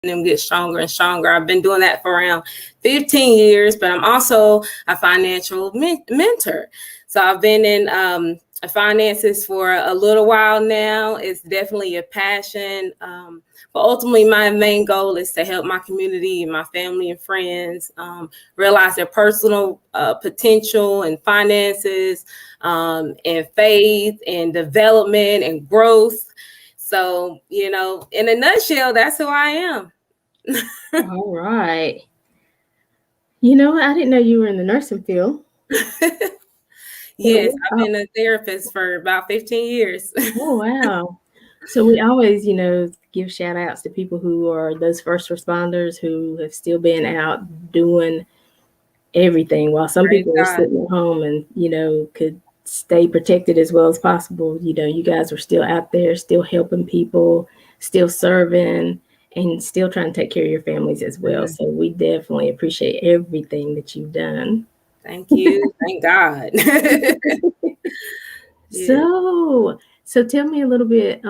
them get stronger and stronger. I've been doing that for around 15 years, but I'm also a financial mentor. So I've been in finances for a little while now. It's definitely a passion. But ultimately, my main goal is to help my community and my family and friends realize their personal potential and finances, and faith and development and growth. So, in a nutshell, that's who I am. All right. I didn't know you were in the nursing field. Yes, I've been a therapist for about 15 years. Oh, wow. So we always, give shout outs to people who are those first responders who have still been out doing everything while some Praise people are God. sitting at home and, could stay protected as well as possible. You guys were still out there, still helping people, still serving, and still trying to take care of your families as well. So we definitely appreciate everything that you've done. Thank you. Thank God. Yeah. So tell me a little bit.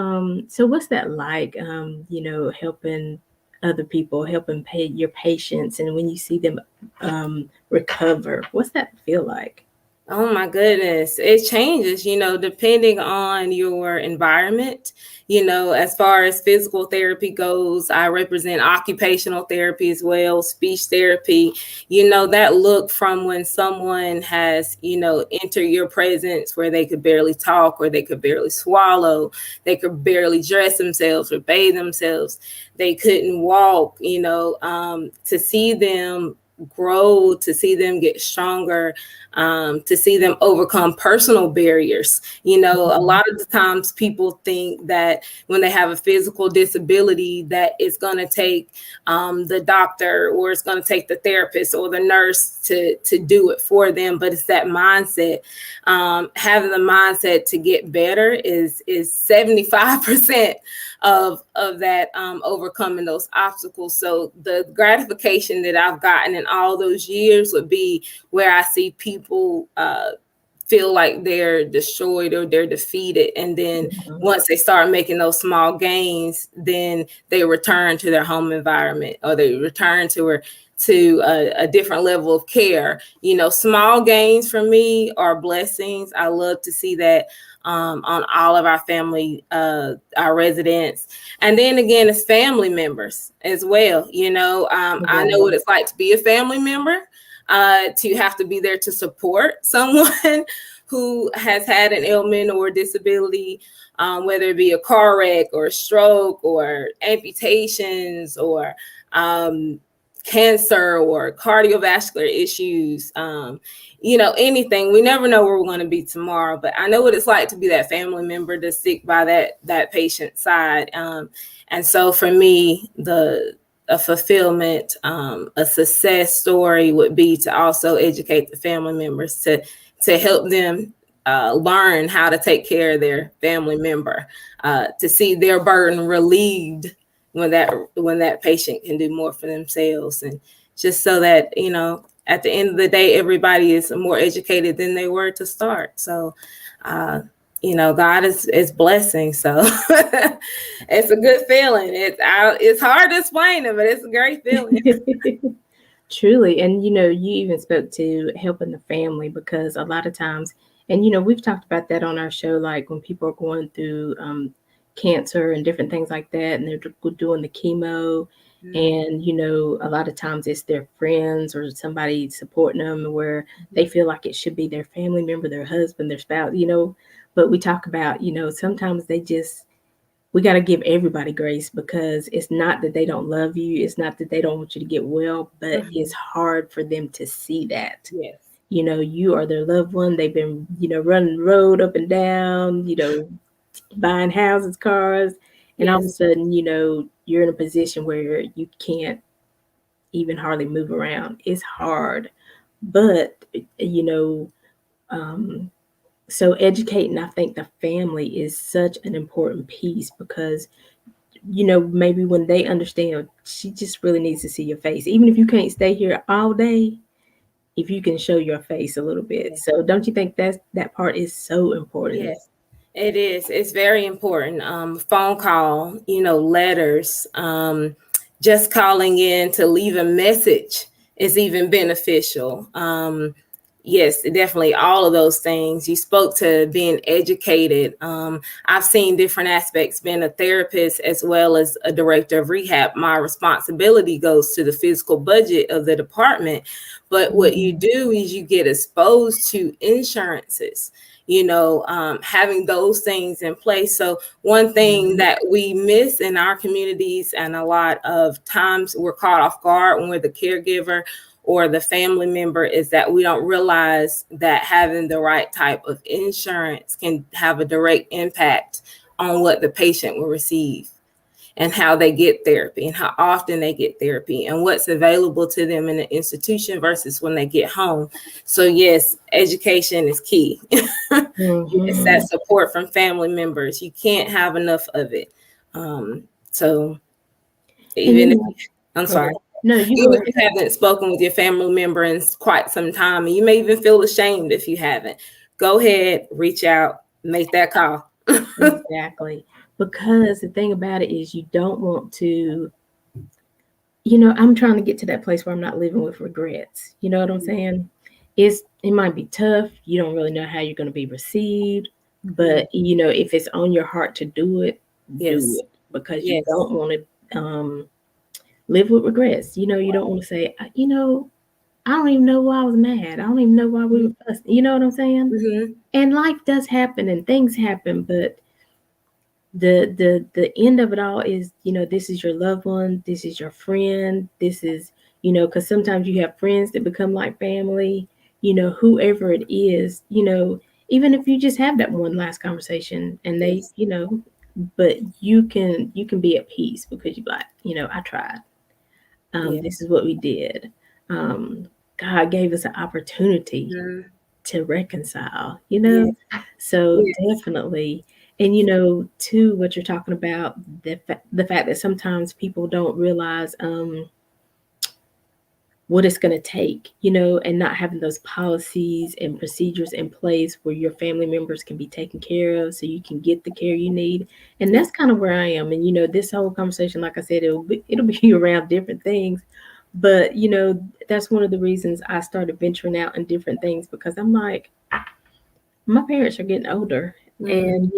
So what's that like? Helping other people, helping pay your patients, and when you see them recover, what's that feel like? Oh my goodness. It changes, depending on your environment. As far as physical therapy goes, I represent occupational therapy as well, speech therapy. That look from when someone has, entered your presence where they could barely talk or they could barely swallow, they could barely dress themselves or bathe themselves, they couldn't walk, to see them grow, to see them get stronger, to see them overcome personal barriers. A lot of the times people think that when they have a physical disability, that it's going to take the doctor or it's going to take the therapist or the nurse to do it for them. But it's that mindset. Having the mindset to get better is 75% of that, overcoming those obstacles. So the gratification that I've gotten in all those years would be where I see people feel like they're destroyed or they're defeated, and then once they start making those small gains, then they return to their home environment or they return to a different level of care. Small gains for me are blessings. I love to see that on all of our family, our residents. And then again, as family members as well. I know what it's like to be a family member, to have to be there to support someone who has had an ailment or disability, whether it be a car wreck or a stroke or amputations or cancer or cardiovascular issues, anything. We never know where we're going to be tomorrow, but I know what it's like to be that family member to stick by that patient's side. And so for me, a fulfillment, a success story would be to also educate the family members to help them learn how to take care of their family member, to see their burden relieved when that patient can do more for themselves, and just so that at the end of the day, everybody is more educated than they were to start. So God is blessing. So it's a good feeling. It's hard to explain it, but it's a great feeling. Truly. And you even spoke to helping the family, because a lot of times, and we've talked about that on our show, like when people are going through cancer and different things like that, and they're doing the chemo, and a lot of times it's their friends or somebody supporting them, where they feel like it should be their family member, their husband, their spouse, but we talk about, sometimes we got to give everybody grace, because it's not that they don't love you. It's not that they don't want you to get well, but it's hard for them to see that. Yes. You are their loved one. They've been, running the road up and down, buying houses, cars, and all of a sudden, you're in a position where you can't even hardly move around. It's hard, but so educating, I think the family is such an important piece, because maybe when they understand, she just really needs to see your face, even if you can't stay here all day, if you can show your face a little bit. So don't you think that part is so important? Yes, it is. It's very important. Phone call, letters, just calling in to leave a message is even beneficial. Yes, definitely all of those things. You spoke to being educated. I've seen different aspects. Being a therapist as well as a director of rehab, my responsibility goes to the physical budget of the department. But what you do is you get exposed to insurances, having those things in place. So one thing that we miss in our communities, and a lot of times we're caught off guard when we're the caregiver or the family member, is that we don't realize that having the right type of insurance can have a direct impact on what the patient will receive and how they get therapy and how often they get therapy and what's available to them in the institution versus when they get home. So yes, education is key. Yes, that support from family members. You can't have enough of it. So even if, I'm sorry. No, even if you haven't spoken with your family member in quite some time, and you may even feel ashamed if you haven't, go ahead, reach out, make that call. Exactly. Because the thing about it is you don't want to, I'm trying to get to that place where I'm not living with regrets. You know what I'm saying? It might be tough. You don't really know how you're going to be received. But, if it's on your heart to do it, do it. Because you don't want to live with regrets. You don't want to say, I don't even know why I was mad. I don't even know why we were fussing. You know what I'm saying? Mm-hmm. And life does happen and things happen, but the end of it all is, this is your loved one, this is your friend, this is, because sometimes you have friends that become like family, whoever it is, even if you just have that one last conversation and they, but you can be at peace because you're like, I tried. This is what we did. God gave us an opportunity to reconcile, so definitely. And, too, what you're talking about, the fact that sometimes people don't realize what it's going to take, and not having those policies and procedures in place where your family members can be taken care of so you can get the care you need. And that's kind of where I am. And, this whole conversation, like I said, it'll be around different things. But, that's one of the reasons I started venturing out in different things, because I'm like, my parents are getting older. And,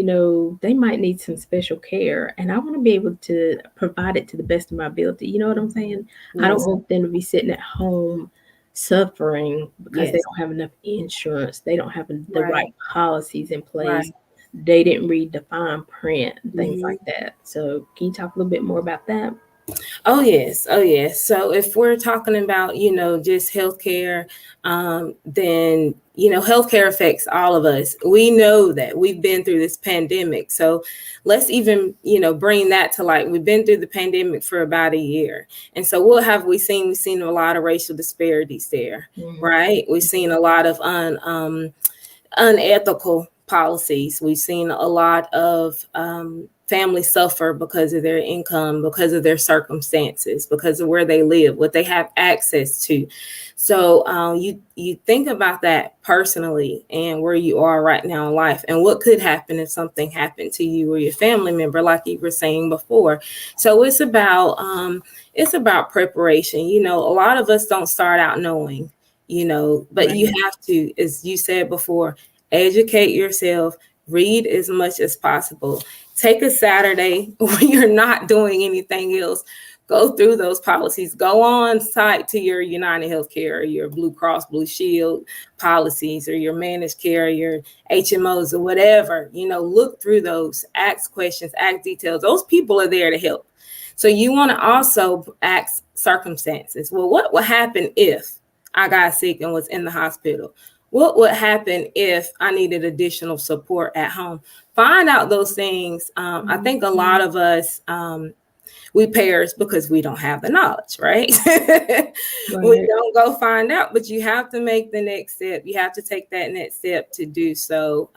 they might need some special care. And I want to be able to provide it to the best of my ability. You know what I'm saying? I don't want them to be sitting at home suffering because they don't have enough insurance. They don't have the right policies in place. They didn't read the fine print, things like that. So can you talk a little bit more about that? Oh, yes. So if we're talking about, just healthcare, then, healthcare affects all of us. We know that we've been through this pandemic. So let's even, bring that to light. We've been through the pandemic for about a year. And so what have we seen? We've seen a lot of racial disparities there, right? We've seen a lot of unethical policies. We've seen a lot of families suffer because of their income, because of their circumstances, because of where they live, what they have access to. So you think about that personally and where you are right now in life and what could happen if something happened to you or your family member, like you were saying before. So it's about preparation. A lot of us don't start out knowing, but you have to, as you said before, educate yourself, read as much as possible. Take a Saturday when you're not doing anything else. Go through those policies. Go on site to your United Healthcare or your Blue Cross Blue Shield policies or your managed care, or your HMOs or whatever. Look through those, ask questions, ask details. Those people are there to help. So you want to also ask circumstances. Well, what would happen if I got sick and was in the hospital? What would happen if I needed additional support at home? Find out those things. I think a lot of us, we perish because we don't have the knowledge, right? We don't go find out, but you have to make the next step. You have to take that next step to do so.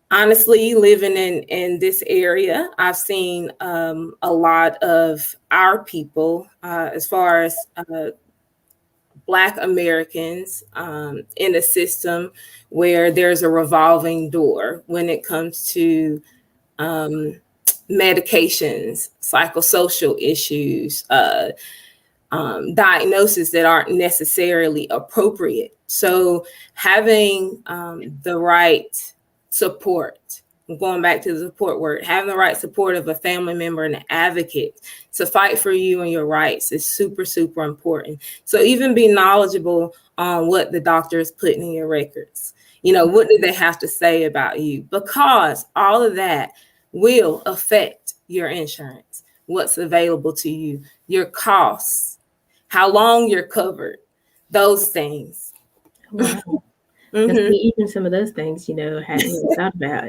Honestly, living in this area, I've seen a lot of our people, as far as Black Americans, in a system where there's a revolving door when it comes to medications, psychosocial issues, diagnoses that aren't necessarily appropriate. So having the right support, going back to the support word, having the right support of a family member and an advocate to fight for you and your rights is super, super important. So even be knowledgeable on what the doctor is putting in your records. What do they have to say about you? Because all of that will affect your insurance, what's available to you, your costs, how long you're covered, those things. Wow. And see, even some of those things, hadn't really thought about,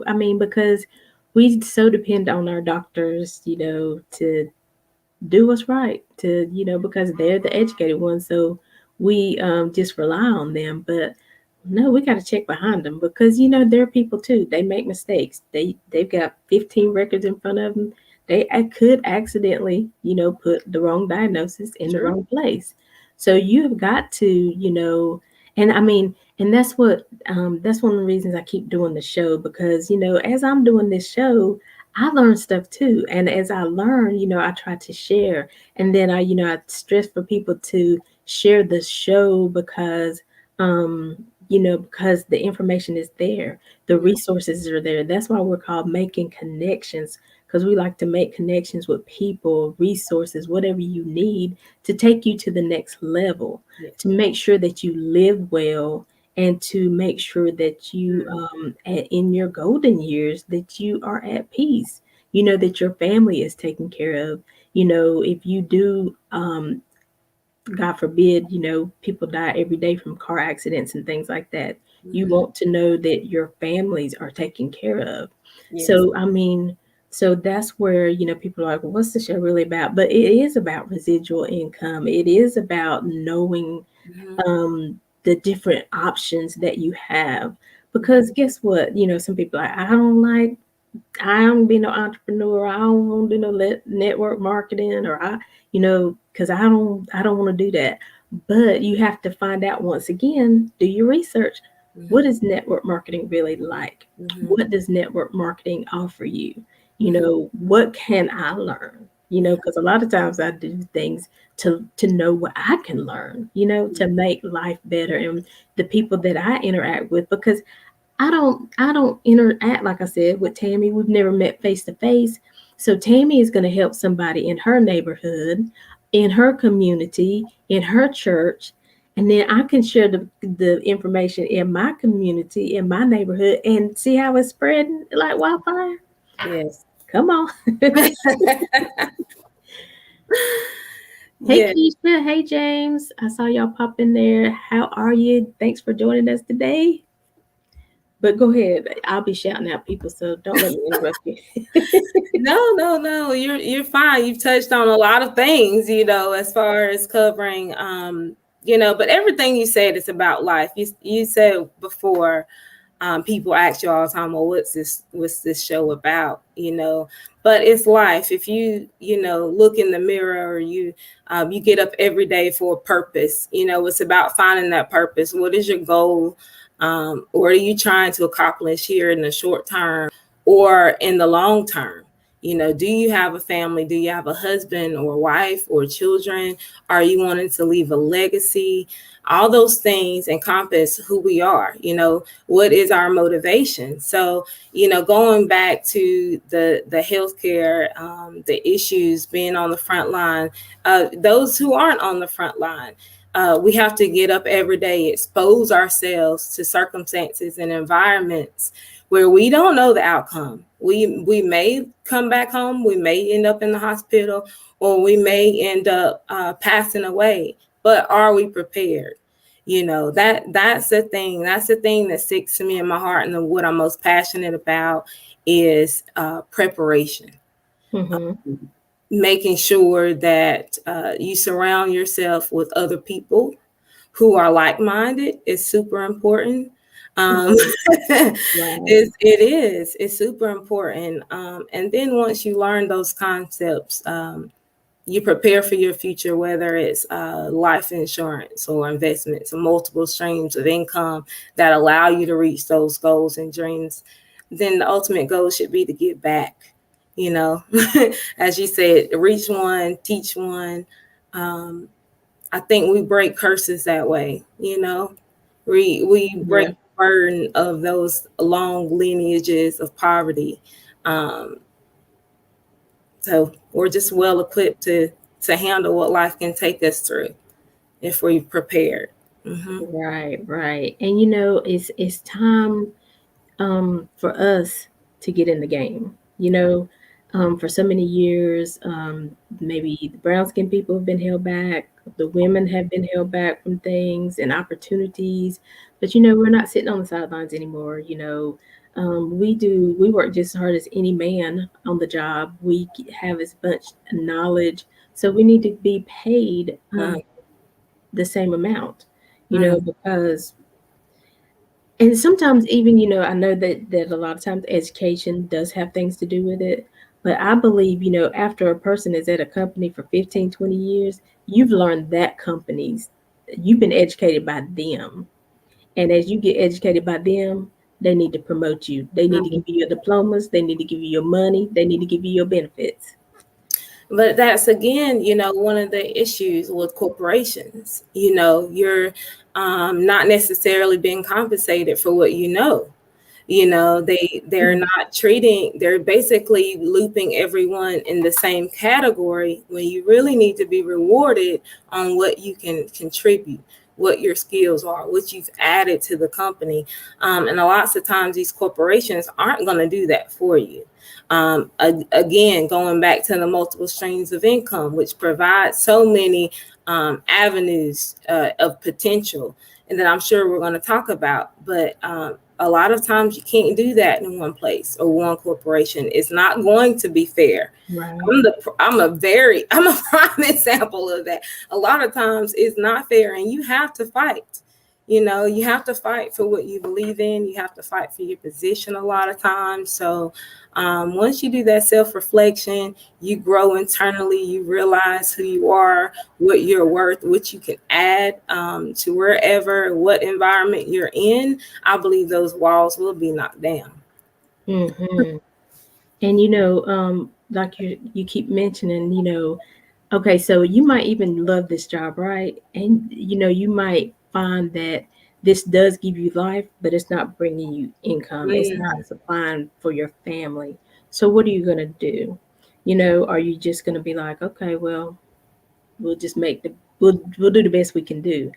I mean, because we so depend on our doctors, to do what's right, because they're the educated ones. So we just rely on them. But no, we got to check behind them because, they're people too. They make mistakes. They've got 15 records in front of them. They could accidentally, put the wrong diagnosis in the wrong place. So you've got to, and I mean, and that's one of the reasons I keep doing the show because, as I'm doing this show, I learn stuff too. And as I learn, I try to share. And then I stress for people to share the show because, because the information is there, the resources are there. That's why we're called Making Connections, because we like to make connections with people, resources, whatever you need to take you to the next level, to make sure that you live well and to make sure that you, in your golden years, that you are at peace, that your family is taken care of. If you do, God forbid, people die every day from car accidents and things like that. You want to know that your families are taken care of. Yes. So, I mean, so that's where, people are like, well, what's the show really about? But it is about residual income. It is about knowing the different options that you have. Because guess what? Some people are like, I don't be no entrepreneur. I don't want to do no network marketing, or because I don't want to do that. But you have to find out, once again, do your research. What is network marketing really like? What does network marketing offer you? What can I learn? Because a lot of times I do things to know what I can learn, to make life better and the people that I interact with, because I don't interact, like I said, with Tammy. We've never met face to face. So Tammy is going to help somebody in her neighborhood, in her community, in her church. And then I can share the information in my community, in my neighborhood, and see how it's spreading like wildfire. Yes. Come on. Hey, Keisha. Hey, James. I saw y'all pop in there. How are you? Thanks for joining us today. But go ahead. I'll be shouting out people, so don't let me interrupt you. No. You're fine. You've touched on a lot of things, as far as covering, but everything you said is about life. You said before, people ask you all the time, well, what's this show about? But it's life. If you, look in the mirror, or you get up every day for a purpose, it's about finding that purpose. What is your goal? What are you trying to accomplish here in the short term or in the long term? Do you have a family? Do you have a husband or wife or children? Are you wanting to leave a legacy? All those things encompass who we are. What is our motivation? So, going back to the healthcare, the issues, being on the front line, those who aren't on the front line, we have to get up every day, expose ourselves to circumstances and environments where we don't know the outcome. We may come back home, we may end up in the hospital, or we may end up passing away. But are we prepared? That's the thing. That's the thing that sticks to me in my heart, and what I'm most passionate about is preparation. Making sure that you surround yourself with other people who are like-minded is super important. It's super important. And then once you learn those concepts, you prepare for your future, whether it's life insurance or investments or multiple streams of income that allow you to reach those goals and dreams. Then the ultimate goal should be to give back, you know, as you said, reach one, teach one. I think we break curses that way, you know. We break Yeah. the burden of those long lineages of poverty. Um, so we're just well equipped to handle what life can take us through if we're prepared. Hmm. Right, right. And it's time for us to get in the game. For so many years, maybe the brown skinned people have been held back, the women have been held back from things and opportunities. But we're not sitting on the sidelines anymore. We work just as hard as any man on the job. We have as much knowledge, so we need to be paid the same amount. Because and sometimes even I know that a lot of times education does have things to do with it, but I believe after a person is at a company for 15, 20 years, you've learned that companies you've been educated by them, and as you get educated by them, they need to promote you, they need to give you your diplomas, they need to give you your money, they need to give you your benefits. But that's again, one of the issues with corporations. You're not necessarily being compensated for what you know. They're not treating, they're basically looping everyone in the same category when you really need to be rewarded on what you can contribute, what your skills are, what you've added to the company. And a lots of times these corporations aren't going to do that for you. Again, going back to the multiple streams of income, which provides so many avenues of potential, and that I'm sure we're going to talk about. But a lot of times you can't do that in one place or one corporation. It's not going to be fair. Right. I'm a prime example of that. A lot of times it's not fair, and you have to fight. You have to fight for what you believe in. You have to fight for your position a lot of times. So once you do that self-reflection, you grow internally, you realize who you are, what you're worth, what you can add to wherever, what environment you're in. I believe those walls will be knocked down. Mm-hmm. And like you keep mentioning, okay, so you might even love this job, right? And you might find that this does give you life, but it's not bringing you income. It's not supplying for your family. So what are you going to do? Are you just going to be like, okay, well, we'll just we'll do the best we can do.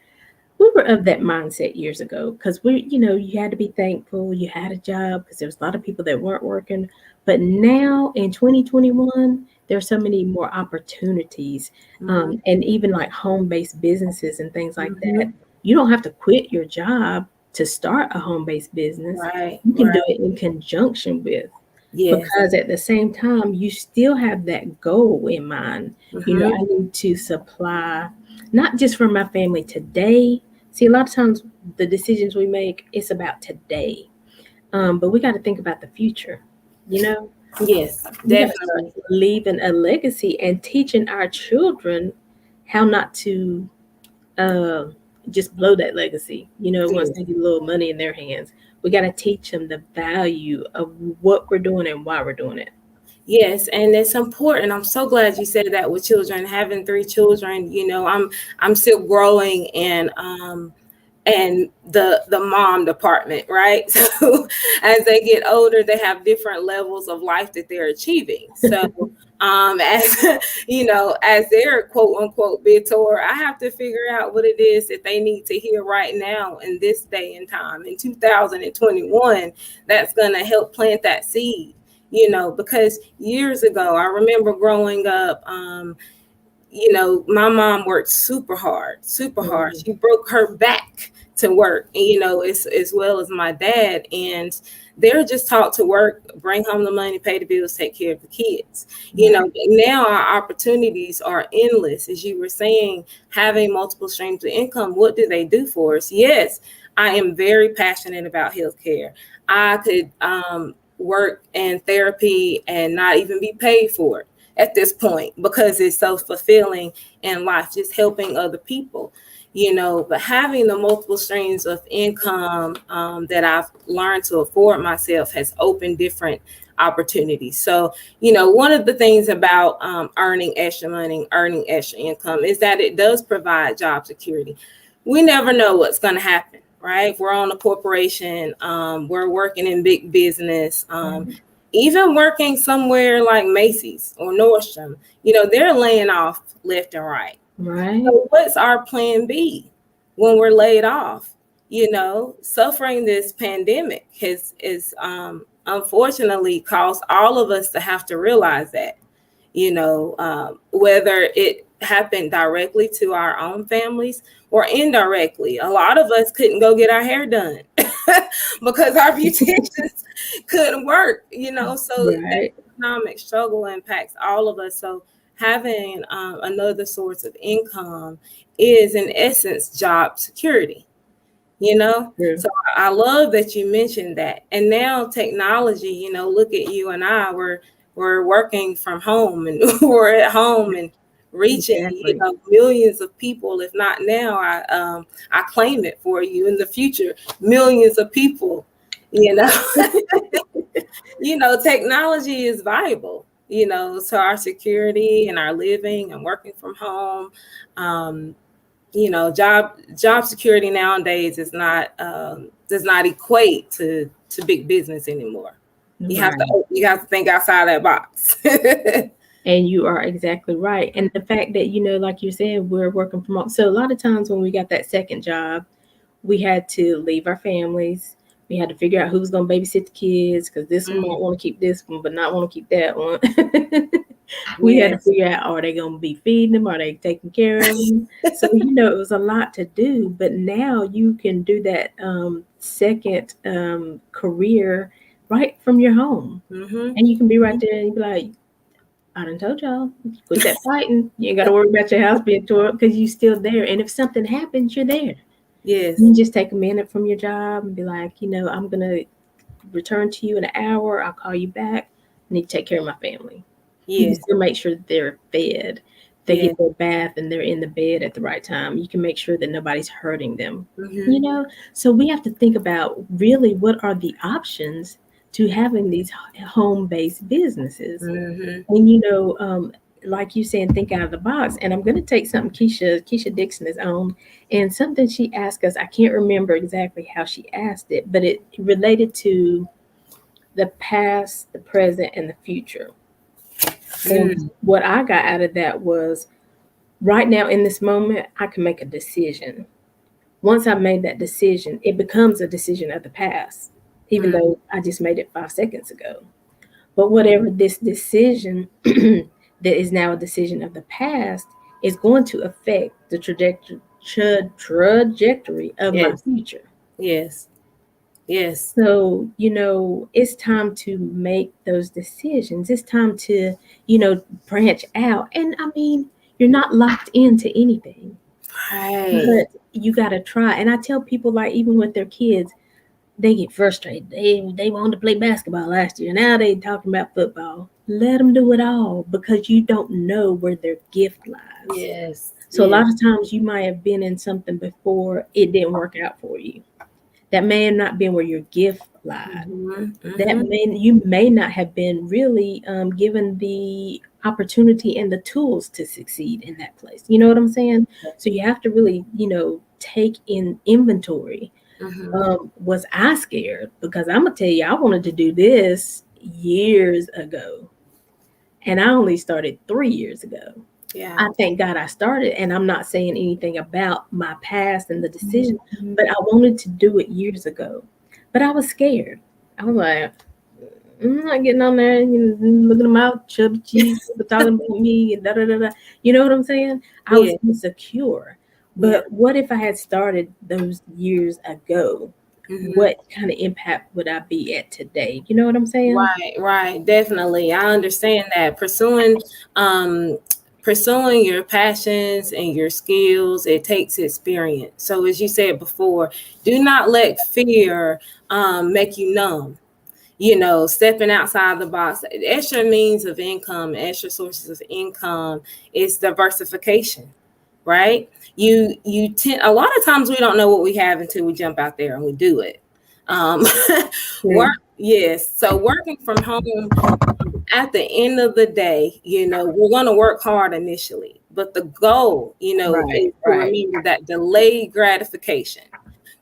We were of that mindset years ago because you had to be thankful you had a job because there was a lot of people that weren't working. But now in 2021, there are so many more opportunities, and even like home-based businesses and things like that. You don't have to quit your job to start a home-based business. Right. You can do it in conjunction with. Yes. Because at the same time, you still have that goal in mind. I need to supply not just for my family today. See, a lot of times the decisions we make, it's about today. But we got to think about the future, Yes, definitely. Leaving a legacy and teaching our children how not to just blow that legacy, once they get a little money in their hands. We got to teach them the value of what we're doing and why we're doing it. Yes, and it's important. I'm so glad you said that with children. Having 3 children, I'm still growing and the mom department, right? So as they get older, they have different levels of life that they're achieving. So as as their quote unquote mentor, I have to figure out what it is that they need to hear right now in this day and time in 2021 that's going to help plant that seed. Because years ago, I remember growing up, my mom worked super hard. She broke her back to work, and, as well as my dad. And they're just taught to work, bring home the money, pay the bills, take care of the kids. Now our opportunities are endless. As you were saying, having multiple streams of income, what do they do for us? Yes, I am very passionate about healthcare. I could work in therapy and not even be paid for it at this point because it's so fulfilling in life, just helping other people. But having the multiple streams of income that I've learned to afford myself has opened different opportunities. So, one of the things about earning extra money, earning extra income is that it does provide job security. We never know what's going to happen, right? If we're on a corporation, we're working in big business, even working somewhere like Macy's or Nordstrom, they're laying off left and right. Right. So what's our plan B when we're laid off? Suffering this pandemic is unfortunately caused all of us to have to realize that, whether it happened directly to our own families or indirectly. A lot of us couldn't go get our hair done because our beauticians couldn't work, so Right. the economic struggle impacts all of us. So having another source of income is in essence job security. True. So I love that you mentioned that. And now technology, look at you and I, we're working from home and we're at home and reaching Exactly. millions of people. If not now, I claim it for you in the future, millions of people. Technology is viable, to our security and our living and working from home. Job security nowadays is not does not equate to big business anymore. You have to think outside that box. And you are exactly right. And the fact that, like you said, we're working from home. So a lot of times when we got that second job, we had to leave our families. We had to figure out who's going to babysit the kids because this one might want to keep this one, but not want to keep that one. We had to figure out, are they going to be feeding them? Are they taking care of them? So, it was a lot to do. But now you can do that second career right from your home. And you can be right there and be like, I done told y'all, quit that fighting. You ain't got to worry about your house being torn up because you're still there. And if something happens, you're there. Yes. You just take a minute from your job and be like, I'm going to return to you in an hour. I'll call you back. I need to take care of my family. Yes. You can still make sure that they're fed. They get their bath and they're in the bed at the right time. You can make sure that nobody's hurting them. So we have to think about really what are the options to having these home-based businesses. And like you saying, think out of the box. And I'm going to take something Keisha Dixon is on, and something she asked us. I can't remember exactly how she asked it, but it related to the past, the present, and the future. And what I got out of that was, right now in this moment, I can make a decision. Once I've made that decision, it becomes a decision of the past, even though I just made it 5 seconds ago. But whatever this decision that is now a decision of the past is going to affect the trajectory of my future. Yes. So, it's time to make those decisions. It's time to, branch out. And I mean, you're not locked into anything. Right. But you got to try. And I tell people, like, even with their kids, they get frustrated. They wanted to play basketball last year. Now they talking about football. Let them do it all, because you don't know where their gift lies. Yes. So a lot of times you might have been in something before, it didn't work out for you. That may have not been where your gift lied. You may not have been really given the opportunity and the tools to succeed in that place. You know what I'm saying? So you have to really, take in inventory. Was I scared? Because I'm gonna tell you, I wanted to do this years ago, and I only started 3 years ago. I thank God I started, and I'm not saying anything about my past and the decision, but I wanted to do it years ago. But I was scared. I was like, I'm not getting on there and looking at my chubby cheeks, talking about me, and da da da da. You know what I'm saying? I was insecure. But what if I had started those years ago? What kind of impact would I be at today? You know what I'm saying? Right. Definitely. I understand that. Pursuing your passions and your skills, it takes experience. So as you said before, do not let fear make you numb. Stepping outside the box. Extra means of income, extra sources of income is diversification, right? You tend, a lot of times we don't know what we have until we jump out there and we do it. Yes. So working from home, at the end of the day, we're going to work hard initially, but the goal, Right, is to right. remember that delayed gratification.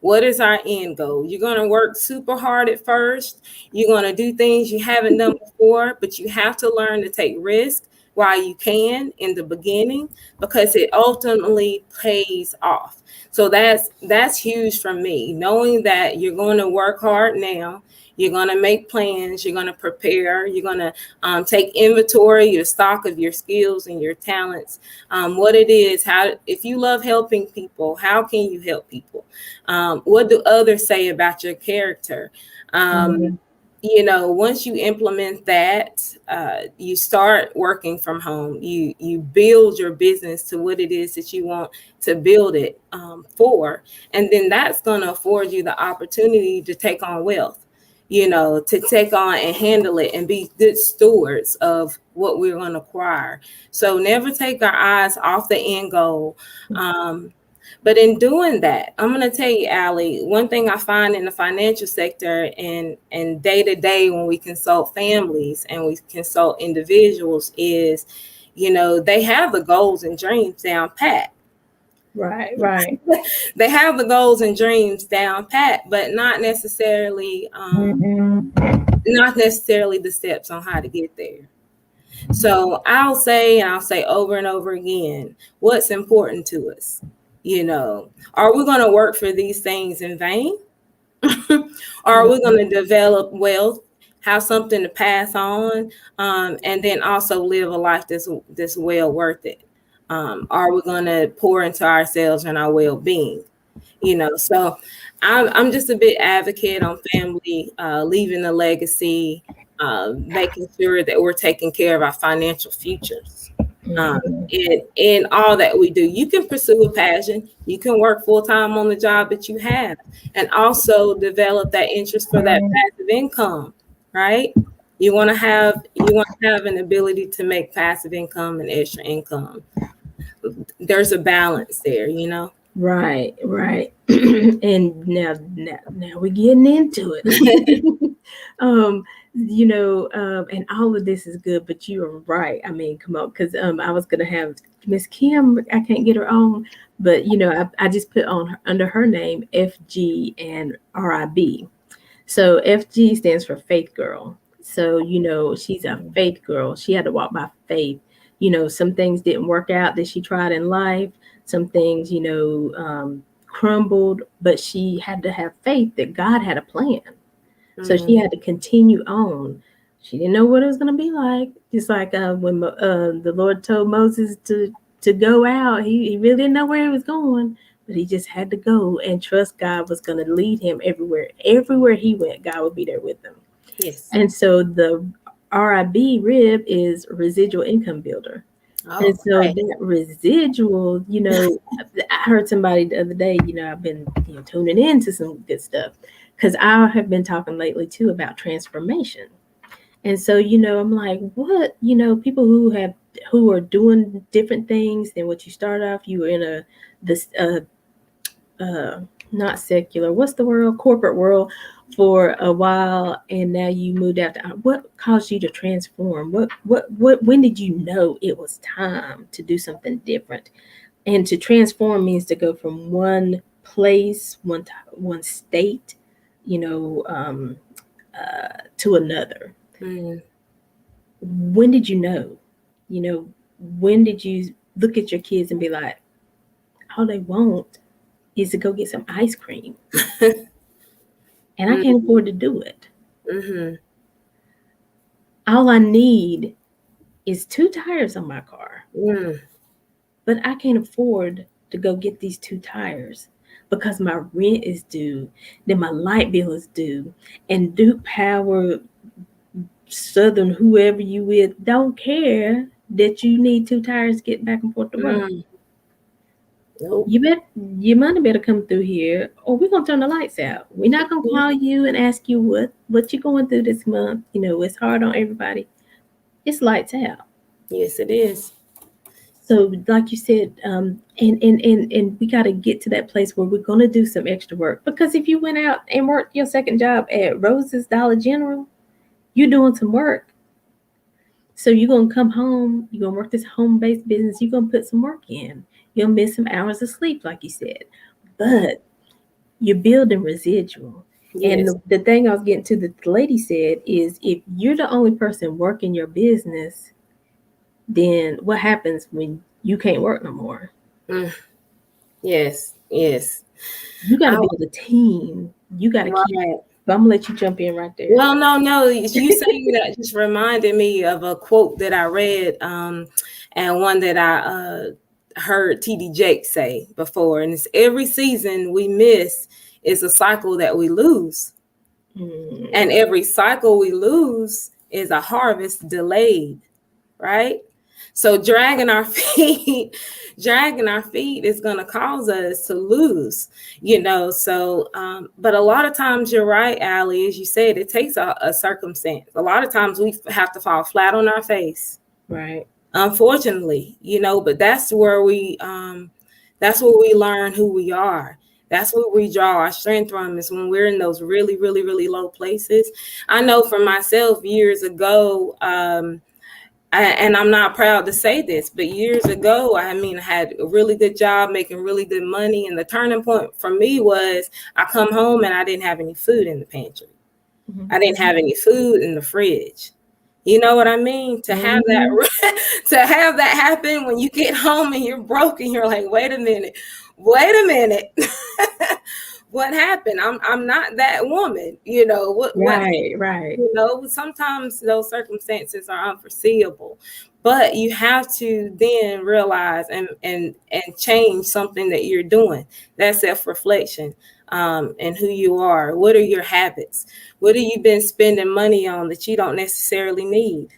What is our end goal? You're going to work super hard at first. You're going to do things you haven't done before, but you have to learn to take risks while you can in the beginning because it ultimately pays off. So that's huge for me, knowing that you're going to work hard now. You're going to make plans. You're going to prepare. You're going to take inventory, your stock of your skills and your talents. What it is, how if you love helping people, how can you help people? What do others say about your character? Mhm. Once you implement that, you start working from home. You build your business to what it is that you want to build it for, and then that's going to afford you the opportunity to take on wealth. To take on and handle it and be good stewards of what we're going to acquire. So never take our eyes off the end goal. But in doing that, I'm going to tell you, Allie, one thing I find in the financial sector and day to day when we consult families and we consult individuals is, they have the goals and dreams down pat. Right, right. They have the goals and dreams down pat, but not necessarily the steps on how to get there. So I'll say over and over again, what's important to us? Are we going to work for these things in vain? Are we going to develop wealth, have something to pass on, and then also live a life that's well worth it? Are we going to pour into ourselves and our well-being? So I'm just a big advocate on family, leaving a legacy, making sure that we're taking care of our financial futures. In all that we do, you can pursue a passion. You can work full time on the job that you have, and also develop that interest for that passive income. Right? You want to have an ability to make passive income and extra income. There's a balance there. Right, right. And now we're getting into it. And all of this is good, but you are right. I mean, come on, because I was gonna have Miss Kim. I can't get her on, but I just put on under her name FG and RIB. So FG stands for Faith Girl. So she's a faith girl. She had to walk by faith. Some things didn't work out that she tried in life. Some things crumbled, but she had to have faith that God had a plan. So she had to continue on. She didn't know what it was going to be like. Just like when the Lord told Moses to go out, he really didn't know where he was going, but he just had to go and trust God was going to lead him everywhere. Everywhere he went, God would be there with him. Yes. And so the RIB is residual income builder. Oh, And so right. that residual, I heard somebody the other day, I've been tuning into some good stuff because I have been talking lately too about transformation. And so, I'm like, what, people who are doing different things than what you started off, you were in this not secular, what's the word, corporate world for a while, and now you moved out to what caused you to transform? What when did you know it was time to do something different? And to transform means to go from one place, one state, to another. When did you know? When did you look at your kids and be like, all they want is to go get some ice cream, and I can't afford to do it. All I need is 2 tires on my car, but I can't afford to go get these 2 tires because my rent is due, then my light bill is due, and Duke Power, Southern, whoever you with, don't care that you need 2 tires to get back and forth to work. Nope. Your money better come through here, or we're gonna turn the lights out. We're not gonna call you and ask you what you're going through this month. It's hard on everybody. It's lights out. Yes, it is. So, like you said, and we got to get to that place where we're going to do some extra work. Because if you went out and worked your second job at Rose's Dollar General, you're doing some work. So you're going to come home, you're going to work this home-based business, you're going to put some work in. You'll miss some hours of sleep, like you said. But you're building residual. Yes. And the thing I was getting to that the lady said is if you're the only person working your business, then what happens when you can't work no more? Yes, yes. You got to build a team. You got to keep. I'm gonna let you jump in right there. Well, no. You saying that just reminded me of a quote that I read, and one that I heard TD Jakes say before, and it's every season we miss is a cycle that we lose, and every cycle we lose is a harvest delayed, right? So dragging our feet is going to cause us to lose, So, but a lot of times you're right, Allie, as you said, it takes a circumstance. A lot of times we have to fall flat on our face, right? Unfortunately, but that's where we learn who we are. That's what we draw our strength from, is when we're in those really, really, really low places. I know for myself years ago, and I'm not proud to say this, but years ago, I had a really good job, making really good money. And the turning point for me was I come home and I didn't have any food in the pantry. Mm-hmm. I didn't have any food in the fridge. You know what I mean? To have that happen when you get home and you're broke and you're like, wait a minute. What happened? I'm not that woman, Right. Sometimes those circumstances are unforeseeable, but you have to then realize and change something that you're doing. That's self-reflection, and who you are. What are your habits? What have you been spending money on that you don't necessarily need?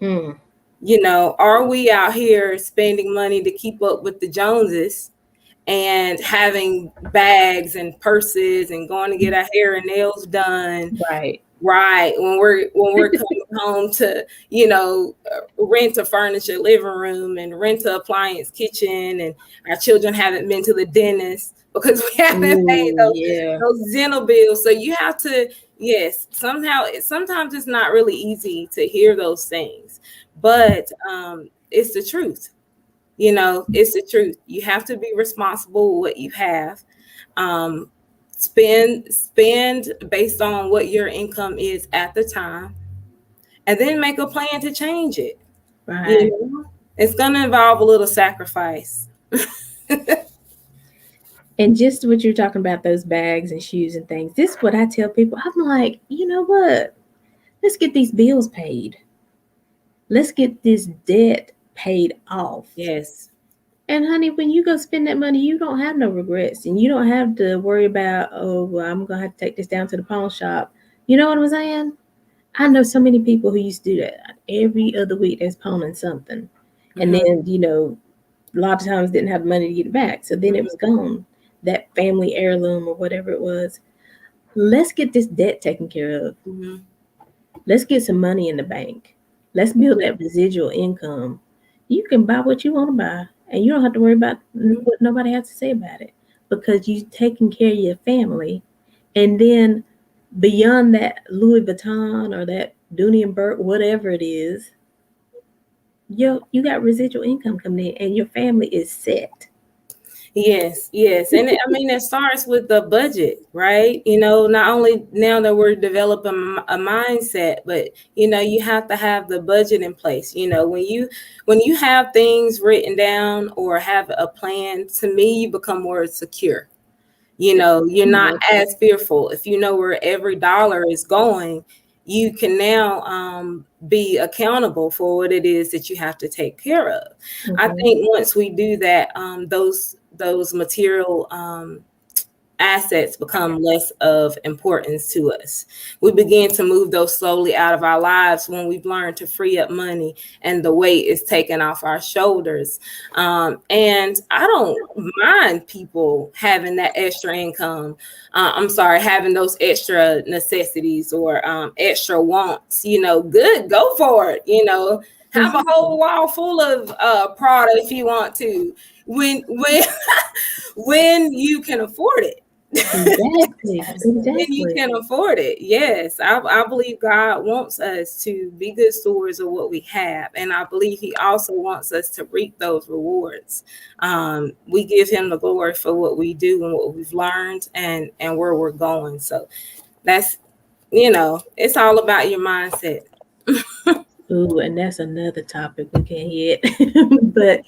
Are we out here spending money to keep up with the Joneses and having bags and purses and going to get our hair and nails done? Right. When we're coming home to, rent a furnished living room and rent an appliance kitchen, and our children haven't been to the dentist because we haven't paid those dental bills. So you have to, sometimes it's not really easy to hear those things, but it's the truth. It's the truth. You have to be responsible with what you have. Spend based on what your income is at the time, and then make a plan to change it. Right. It's going to involve a little sacrifice. And just what you're talking about, those bags and shoes and things, this is what I tell people. I'm like, you know what? Let's get these bills paid. Let's get this debt paid off. Yes. And honey, when you go spend that money, you don't have no regrets, and you don't have to worry about, I'm going to have to take this down to the pawn shop. You know what I'm saying? I know so many people who used to do that. Every other week, they're pawning something. Mm-hmm. And then, a lot of times didn't have money to get it back. So then it was gone, that family heirloom or whatever it was. Let's get this debt taken care of. Mm-hmm. Let's get some money in the bank. Let's build that residual income. You can buy what you want to buy, and you don't have to worry about what nobody has to say about it, because you're taking care of your family. And then beyond that Louis Vuitton or that Dooney and Burke, whatever it is, you got residual income coming in, and your family is set. Yes. And it starts with the budget, right? Not only now that we're developing a mindset, but, you have to have the budget in place. When you have things written down or have a plan, to me, you become more secure. You're not as fearful. If you know where every dollar is going, you can now be accountable for what it is that you have to take care of. Mm-hmm. I think once we do that, those material assets become less of importance to us. We begin to move those slowly out of our lives when we've learned to free up money and the weight is taken off our shoulders. And I don't mind people having that extra income. Having those extra necessities or extra wants, good, go for it. Have a whole wall full of Prada if you want to, when when you can afford it. Exactly. When you can afford it. Yes, I believe God wants us to be good stewards of what we have, and I believe He also wants us to reap those rewards. We give Him the glory for what we do and what we've learned, and where we're going. So that's, it's all about your mindset. Ooh, and that's another topic we can hit. But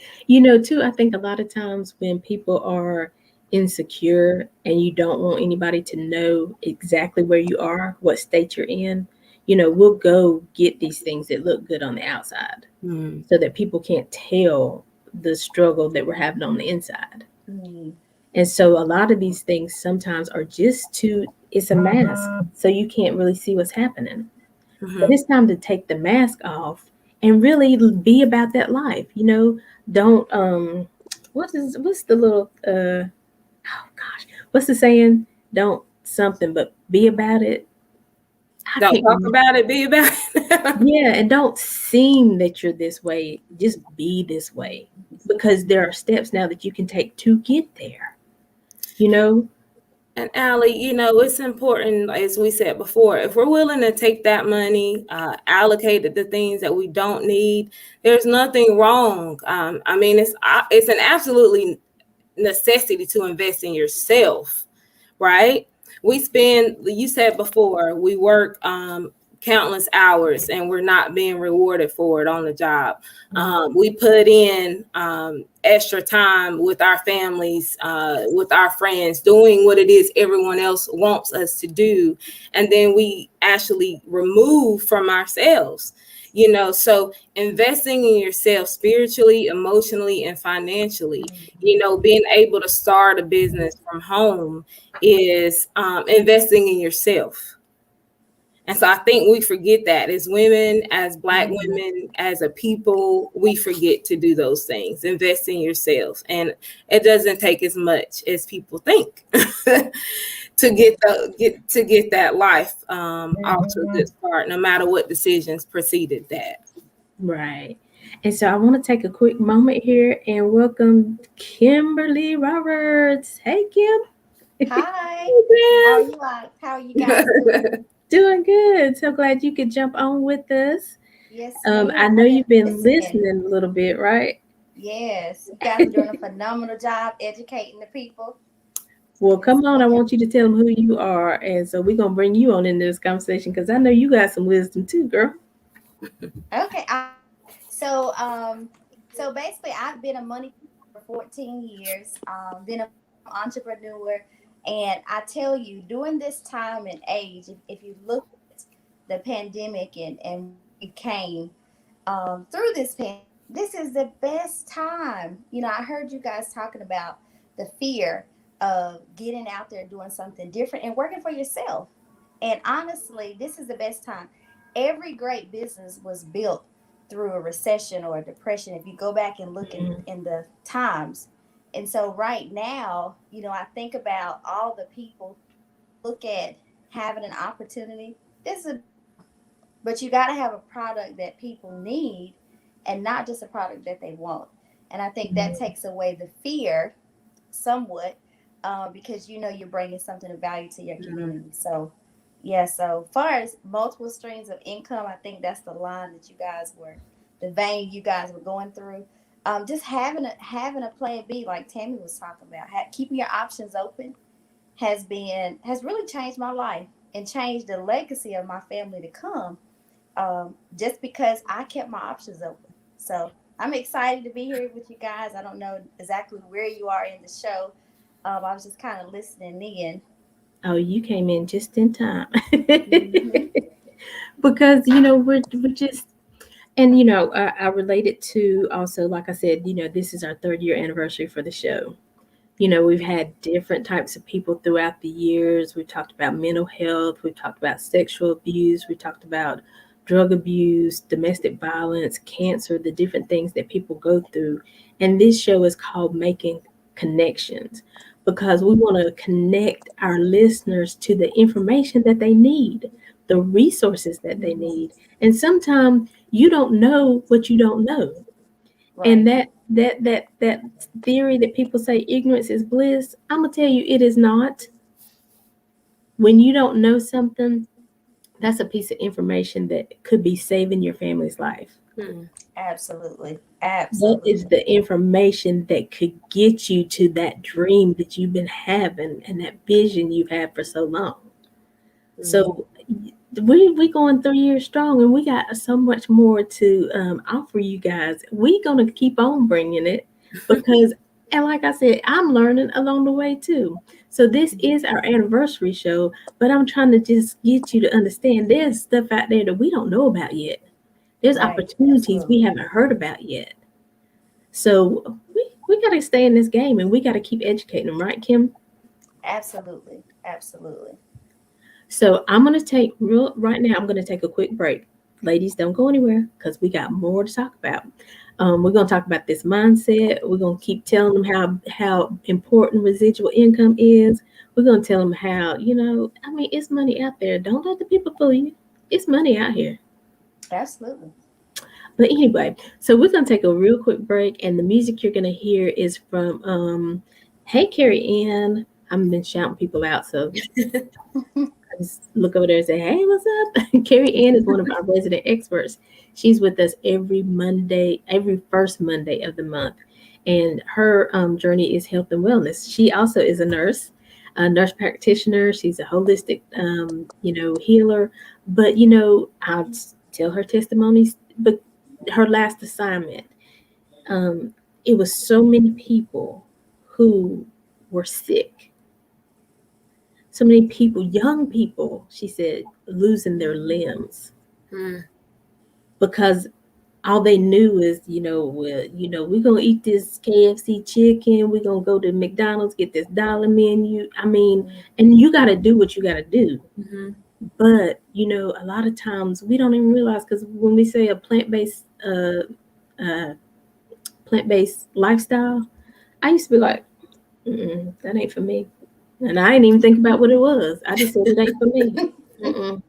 too, I think a lot of times when people are insecure and you don't want anybody to know exactly where you are, what state you're in, we'll go get these things that look good on the outside so that people can't tell the struggle that we're having on the inside. And so a lot of these things sometimes are just it's a mask, so you can't really see what's happening. But it's time to take the mask off and really be about that life. Don't what's the little oh gosh, what's the saying? Don't something, but be about it. Don't talk about it, be about it. Yeah, and don't seem that you're this way. Just be this way, because there are steps now that you can take to get there. And Allie, it's important, as we said before, if we're willing to take that money, allocate it to things that we don't need, there's nothing wrong. I mean, it's an absolutely necessity to invest in yourself, right? You said before, we work countless hours and we're not being rewarded for it on the job. We put in extra time with our families, with our friends, doing what it is everyone else wants us to do. And then we actually remove from ourselves. So investing in yourself spiritually, emotionally, and financially, being able to start a business from home is investing in yourself. And so I think we forget that as women, as Black women, as a people, we forget to do those things. Invest in yourself. And it doesn't take as much as people think to get that life off to a good start, no matter what decisions preceded that. Right. And so I want to take a quick moment here and welcome Kimberly Roberts. Hey, Kim. Hi. Hey, How are you guys doing? Doing good. So glad you could jump on with us. Yes, I know you've been listening a little bit, right? Yes. You guys are doing a phenomenal job educating the people. Well, come on. I want you to tell them who you are. And so we're going to bring you on into this conversation because I know you got some wisdom too, girl. Okay. So basically, I've been a money for 14 years, been an entrepreneur. And I tell you, during this time and age, if you look at the pandemic and we came through this pandemic, this is the best time. I heard you guys talking about the fear of getting out there doing something different and working for yourself. And honestly, this is the best time. Every great business was built through a recession or a depression. If you go back and look in the times. And so right now, I think about all the people look at having an opportunity. But you got to have a product that people need and not just a product that they want. And I think that takes away the fear somewhat because you're bringing something of value to your community. So, yeah, so far as multiple streams of income, I think that's the line that the vein you guys were going through. Just having a plan B, like Tammy was talking about, keeping your options open has really changed my life and changed the legacy of my family to come. Just because I kept my options open. So I'm excited to be here with you guys. I don't know exactly where you are in the show. I was just kind of listening in. Oh, you came in just in time. Because we're just. And, I related to also, like I said, this is our 3rd year anniversary for the show. We've had different types of people throughout the years. We've talked about mental health. We've talked about sexual abuse. We talked about drug abuse, domestic violence, cancer, the different things that people go through. And this show is called Making Connections because we want to connect our listeners to the information that they need. the resources that they need. And sometimes you don't know what you don't know. Right. And that theory that people say ignorance is bliss, I'm gonna tell you it is not. When you don't know something, that's a piece of information that could be saving your family's life. Absolutely. That Absolutely. is the information that could get you to that dream that you've been having and that vision you've had for so long. So we going 3 years strong, and we got so much more to offer you guys. We gonna keep on bringing it because, and like I said, I'm learning along the way too. So this is our anniversary show, but I'm trying to just get you to understand there's stuff out there that we don't know about yet. There's Right. opportunities we haven't heard about yet. So we got to stay in this game, and we got to keep educating them, right, Kim? Absolutely. Absolutely. So I'm going to take right now, I'm going to take a quick break. Ladies, don't go anywhere because we got more to talk about. We're going to talk about this mindset. We're going to keep telling them how important residual income is. We're going to tell them how, it's money out there. Don't let the people fool you. It's money out here. Absolutely. But anyway, so we're going to take a real quick break, and the music you're going to hear is from, hey, Carrie Ann. I've been shouting people out, so I just look over there and say, hey, what's up? Carrie Ann is one of our resident experts. She's with us every first Monday of the month, and her journey is health and wellness. She also is a nurse practitioner. She's a holistic, healer. But, I'll tell her testimonies, but her last assignment, it was so many people who were sick. So many people, young people, she said, losing their limbs because all they knew is, we're going to eat this KFC chicken. We're going to go to McDonald's, get this dollar menu. And you got to do what you got to do. Mm-hmm. But, a lot of times we don't even realize, because when we say a plant-based lifestyle, I used to be like, that ain't for me. And I didn't even think about what it was. I just said it ain't for me.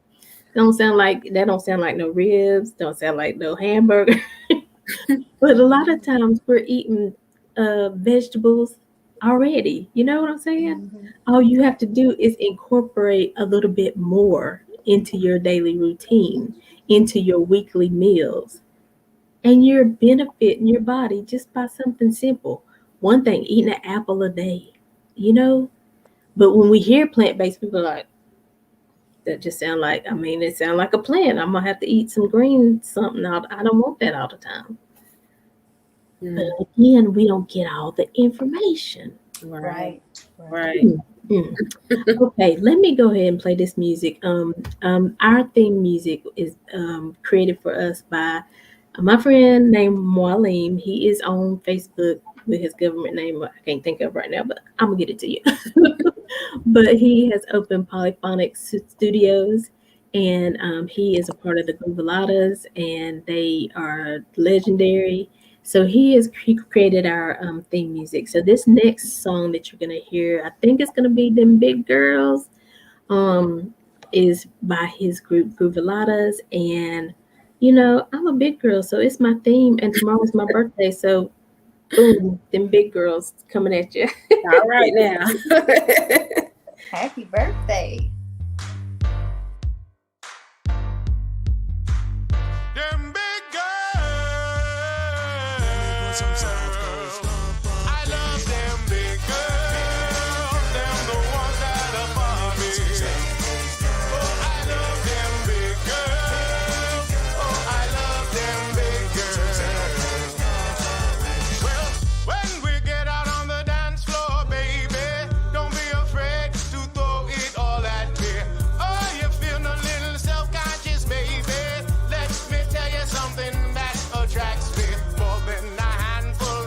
Don't sound like no ribs. Don't sound like no hamburger. But a lot of times we're eating vegetables already. You know what I'm saying? Mm-hmm. All you have to do is incorporate a little bit more into your daily routine, into your weekly meals. And you're benefiting your body just by something simple. One thing, eating an apple a day, But when we hear plant-based, people are like, that just sound like, it sounds like a plant. I'm going to have to eat some green something. I don't want that all the time. But again, we don't get all the information. Right. Okay, let me go ahead and play this music. Our theme music is created for us by my friend named Mualim. He is on Facebook with his government name I can't think of right now, but I'm gonna get it to you. But he has opened Polyphonic Studios, and he is a part of the Groovaladas, and they are legendary. So he created our theme music. So this next song that you're gonna hear, I think it's gonna be Them Big Girls, is by his group Groovaladas. And I'm a big girl, so it's my theme, and tomorrow's my birthday. So boom, them big girls coming at you. All right now. Happy birthday. Them big girls. I love them big girls. Them the ones that are for me. Oh, I love them big girls. Oh, I love them big girls. Well, when we get out on the dance floor, baby, don't be afraid to throw it all at me. Oh, you feel a little self-conscious, baby. Let me tell you something that attracts me more than a handful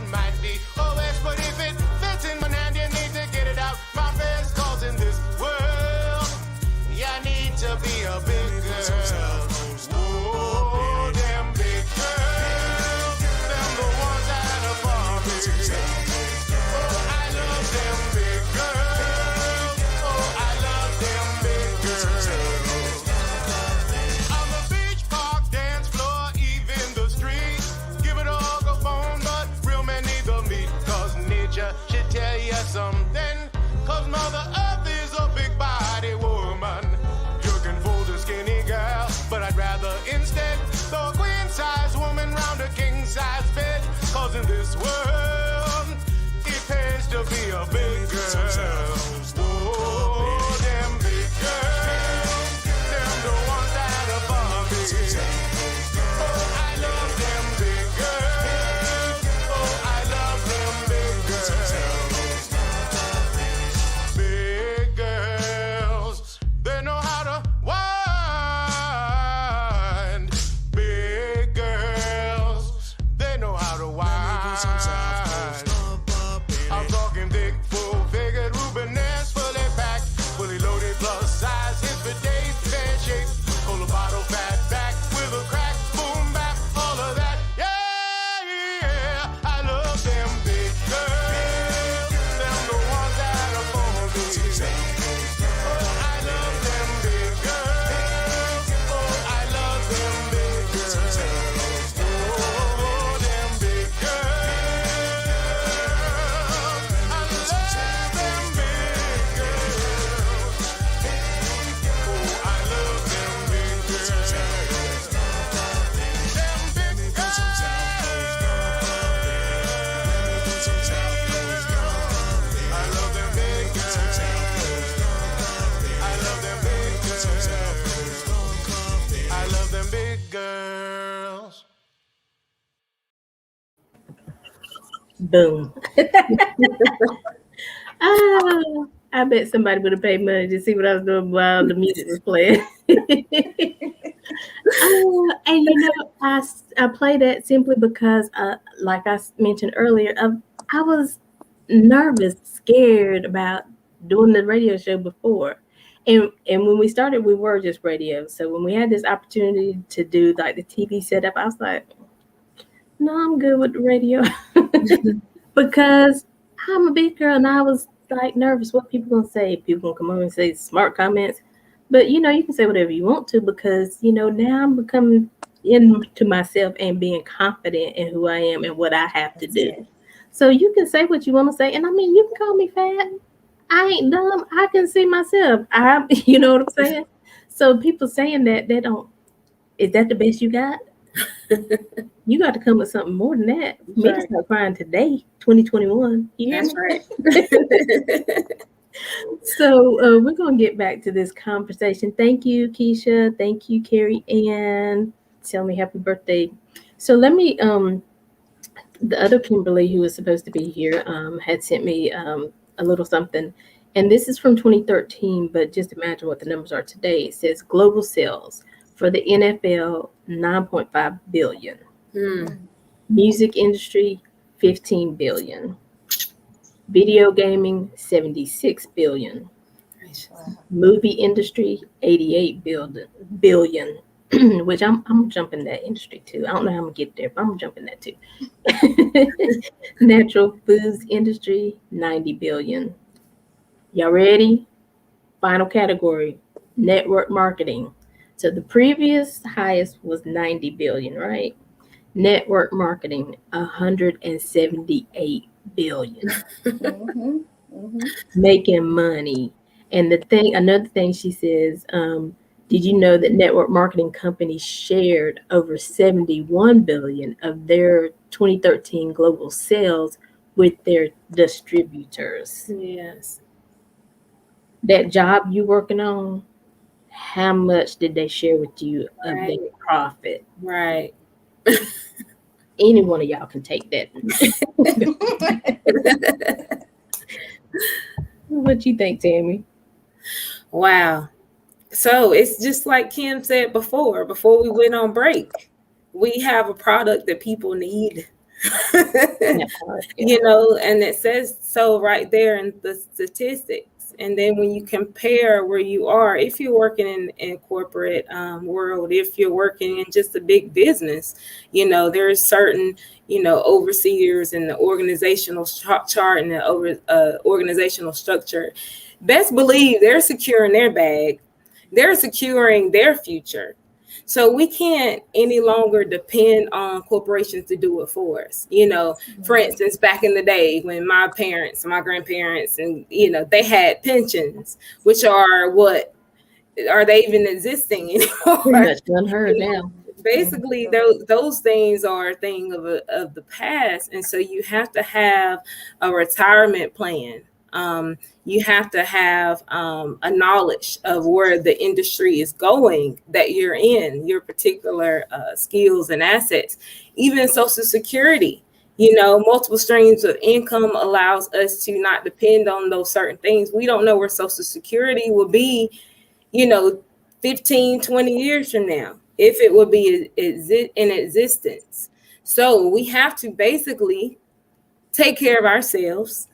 you something. Cause Mother Earth is a big body woman. You can fool the skinny girl, but I'd rather instead throw a queen size woman round a king size bed. Cause in this world, it pays to be a big girl. Oh, them big girls, them the ones that are for me. Oh, I love them big girls. Oh, I love them big girls. Big girls, they know how to wind. Big girls, they know how to wind. I'm talking thick, full-figured, Rubenesque, fully packed, fully loaded, plus size, hit for days, fair shape, full of bottle, fat back, with a crack, boom, back, all of that. Yeah, yeah, I love them big girls, them the ones that are for me. Oh, I love them big girls, oh, I love them big girls. Oh, them big girls. I love them big girls. Oh, I love them big girls. Them big girls. I love them big girls. I love them big girls. I love them big girls. Boom. I bet somebody would have paid money to see what I was doing while the music was playing. And you know, I play that simply because, like I mentioned earlier, I was nervous, scared about doing the radio show before. And when we started, we were just radio. So when we had this opportunity to do like the TV setup, I was like, no, I'm good with the radio. Because I'm a big girl and I was like nervous what people gonna say. People gonna come over and say smart comments. But you know, you can say whatever you want to because you know, now I'm becoming into myself and being confident in who I am and what I have to do. So you can say what you want to say. And I mean, you can call me fat. I ain't dumb. I can see myself. You know what I'm saying? So people saying that, they don't, is that the best you got? You got to come with something more than that. For me to start crying today, 2021. That's right. So we're going to get back to this conversation. Thank you, Keisha. Thank you, Carrie Ann. Tell me happy birthday. So let me, the other Kimberly who was supposed to be here had sent me a little something. And this is from 2013, but just imagine what the numbers are today. It says global sales for the NFL, 9.5 billion. Music industry, 15 billion. Video gaming, 76 billion. Movie industry, 88 billion. Which I'm jumping that industry too. I don't know how I'm gonna get there, but I'm jumping that too. Natural foods industry, 90 billion. Y'all ready? Final category, network marketing. So the previous highest was 90 billion, right? Network marketing, 178 billion. Making money. And another thing she says, did you know that network marketing companies shared over 71 billion of their 2013 global sales with their distributors? Yes. That job you working on, how much did they share with you of their profit? Right. Any one of y'all can take that. What you think, Tammy? Wow. So it's just like Kim said before we went on break, we have a product that people need. You know, and it says so right there in the statistics. And then when you compare where you are, if you're working in corporate world, if you're working in just a big business, you know, there's certain, you know, overseers in the organizational chart and the organizational structure. Best believe they're securing their bag. They're securing their future. So we can't any longer depend on corporations to do it for us. For instance, back in the day when my parents, my grandparents, and they had pensions, which are what are they even existing anymore? Pretty much unheard now. Basically, those things are a thing of the past, and so you have to have a retirement plan. You have to have a knowledge of where the industry is going that you're in, your particular skills and assets. Even Social Security, multiple streams of income allows us to not depend on those certain things. We don't know where Social Security will be 15, 20 years from now, if it will be in existence. So we have to basically take care of ourselves,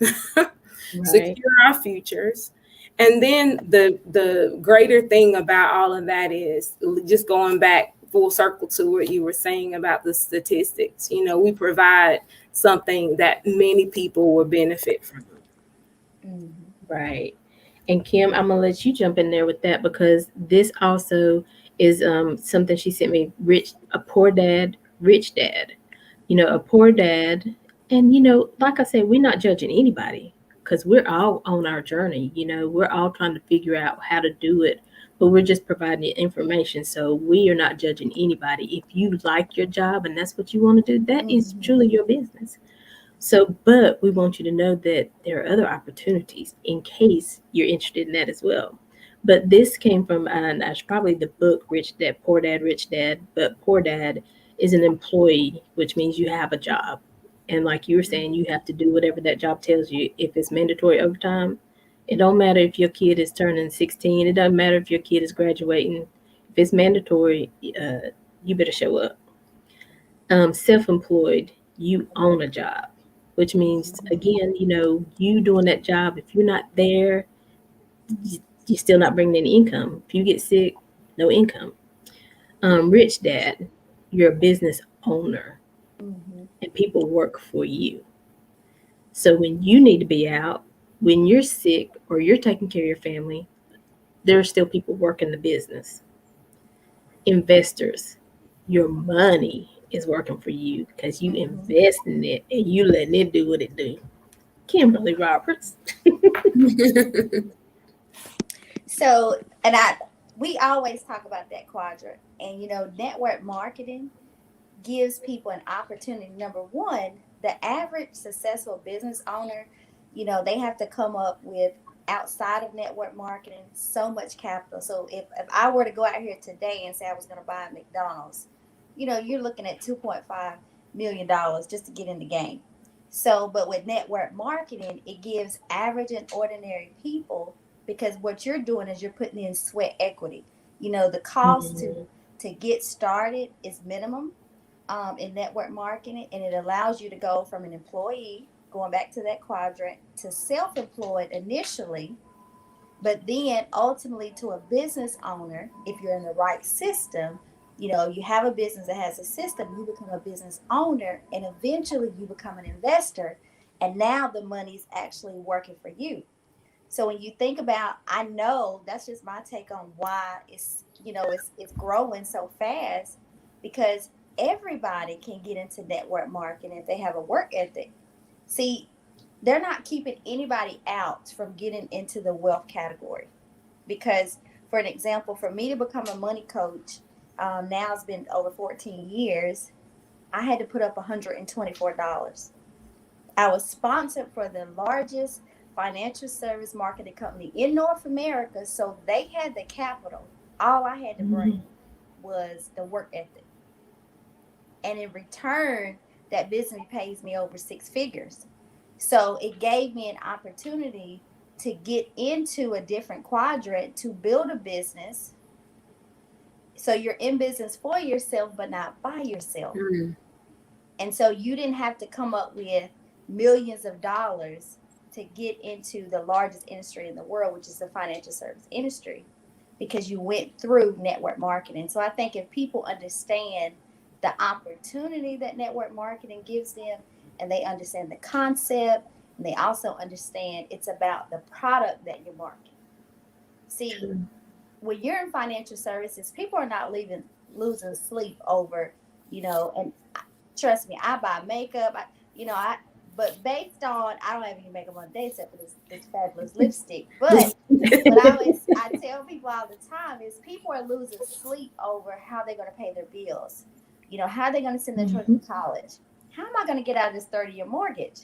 secure our futures. And then the greater thing about all of that is just going back full circle to what you were saying about the statistics. We provide something that many people will benefit from. Right. And Kim, I'm gonna let you jump in there with that because this also is something she sent me. A poor dad, rich dad. A poor dad, and like I said, we're not judging anybody because we're all on our journey. We're all trying to figure out how to do it, but we're just providing information. So we are not judging anybody. If you like your job and that's what you want to do, that is truly your business. So, but we want you to know that there are other opportunities in case you're interested in that as well. But this came from probably the book Rich Dad, Poor Dad, Rich Dad. But Poor Dad is an employee, which means you have a job. And like you were saying, you have to do whatever that job tells you. If it's mandatory overtime, it don't matter if your kid is turning 16. It doesn't matter if your kid is graduating. If it's mandatory, you better show up. Self-employed, you own a job, which means, again, you doing that job, if you're not there, you're still not bringing any income. If you get sick, no income. Rich dad, you're a business owner, and people work for you. So when you need to be out, when you're sick or you're taking care of your family, there are still people working the business. Investors, your money is working for you because you invest in it and you letting it do what it do. Kimberly Roberts. So, we always talk about that quadrant, and network marketing gives people an opportunity. Number one, the average successful business owner, they have to come up with, outside of network marketing, so much capital. So if I were to go out here today and say I was going to buy a McDonald's, you're looking at $2.5 million just to get in the game. So, but with network marketing, it gives average and ordinary people, because what you're doing is you're putting in sweat equity. The cost to get started is minimum in network marketing, and it allows you to go from an employee, going back to that quadrant, to self-employed initially, but then ultimately to a business owner. If you're in the right system, you have a business that has a system, you become a business owner, and eventually you become an investor, and now the money's actually working for you. So when you think about, I know that's just my take on why it's growing so fast, because everybody can get into network marketing if they have a work ethic. See, they're not keeping anybody out from getting into the wealth category, because, for an example, for me to become a money coach, now it's been over 14 years, I had to put up $124. I was sponsored for the largest financial service marketing company in North America, so they had the capital. All I had to bring was the work ethic. And in return, that business pays me over 6 figures. So it gave me an opportunity to get into a different quadrant, to build a business. So you're in business for yourself, but not by yourself. And so you didn't have to come up with millions of dollars to get into the largest industry in the world, which is the financial service industry, because you went through network marketing. So I think if people understand the opportunity that network marketing gives them, and they understand the concept, and they also understand it's about the product that you're marketing. See, when you're in financial services, people are not leaving losing sleep over, and trust me, I buy makeup, but based on, I don't have any makeup on today except for this fabulous lipstick. But what I tell people all the time is people are losing sleep over how they're going to pay their bills. How they're going to send their children to college. How am I going to get out of this 30-year mortgage?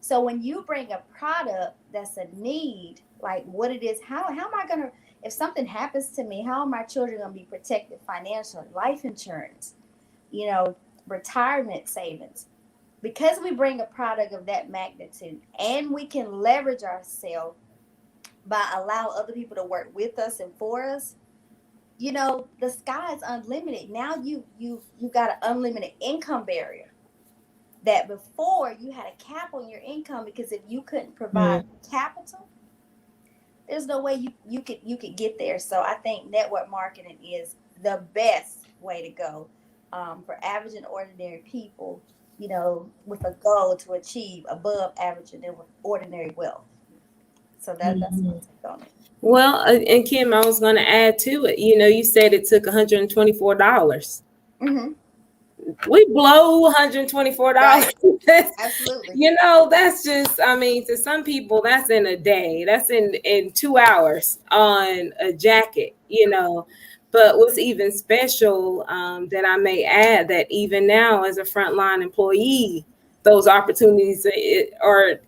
So when you bring a product that's a need, like what it is, how am I going to, if something happens to me, how are my children going to be protected financially? Life insurance, retirement savings. Because we bring a product of that magnitude and we can leverage ourselves by allowing other people to work with us and for us, the sky is unlimited. Now you got an unlimited income barrier that before you had a cap on your income, because if you couldn't provide capital, there's no way you could get there. So I think network marketing is the best way to go for average and ordinary people, with a goal to achieve above average and ordinary wealth. So that's my take on it. Well, and Kim, I was going to add to it. You said it took $124. Mm-hmm. We blow $124. Right. Absolutely. That's just, to some people, that's in a day. That's in 2 hours on a jacket, But what's even special that I may add, that even now as a frontline employee, those opportunities are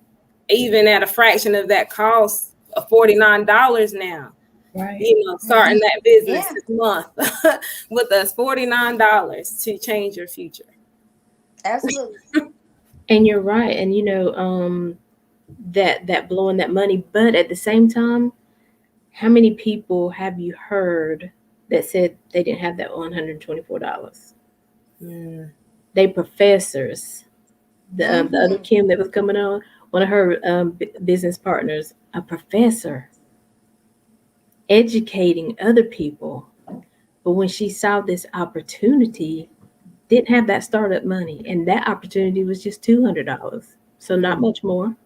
even at a fraction of that cost of $49 now. Right. Starting that business this month with us, $49 to change your future. Absolutely. And you're right. And that blowing that money, but at the same time, how many people have you heard that said they didn't have that $124? They professors. The other Kim that was coming on, one of her business partners, a professor, educating other people. But when she saw this opportunity, didn't have that startup money, and that opportunity was just $200, so not much more,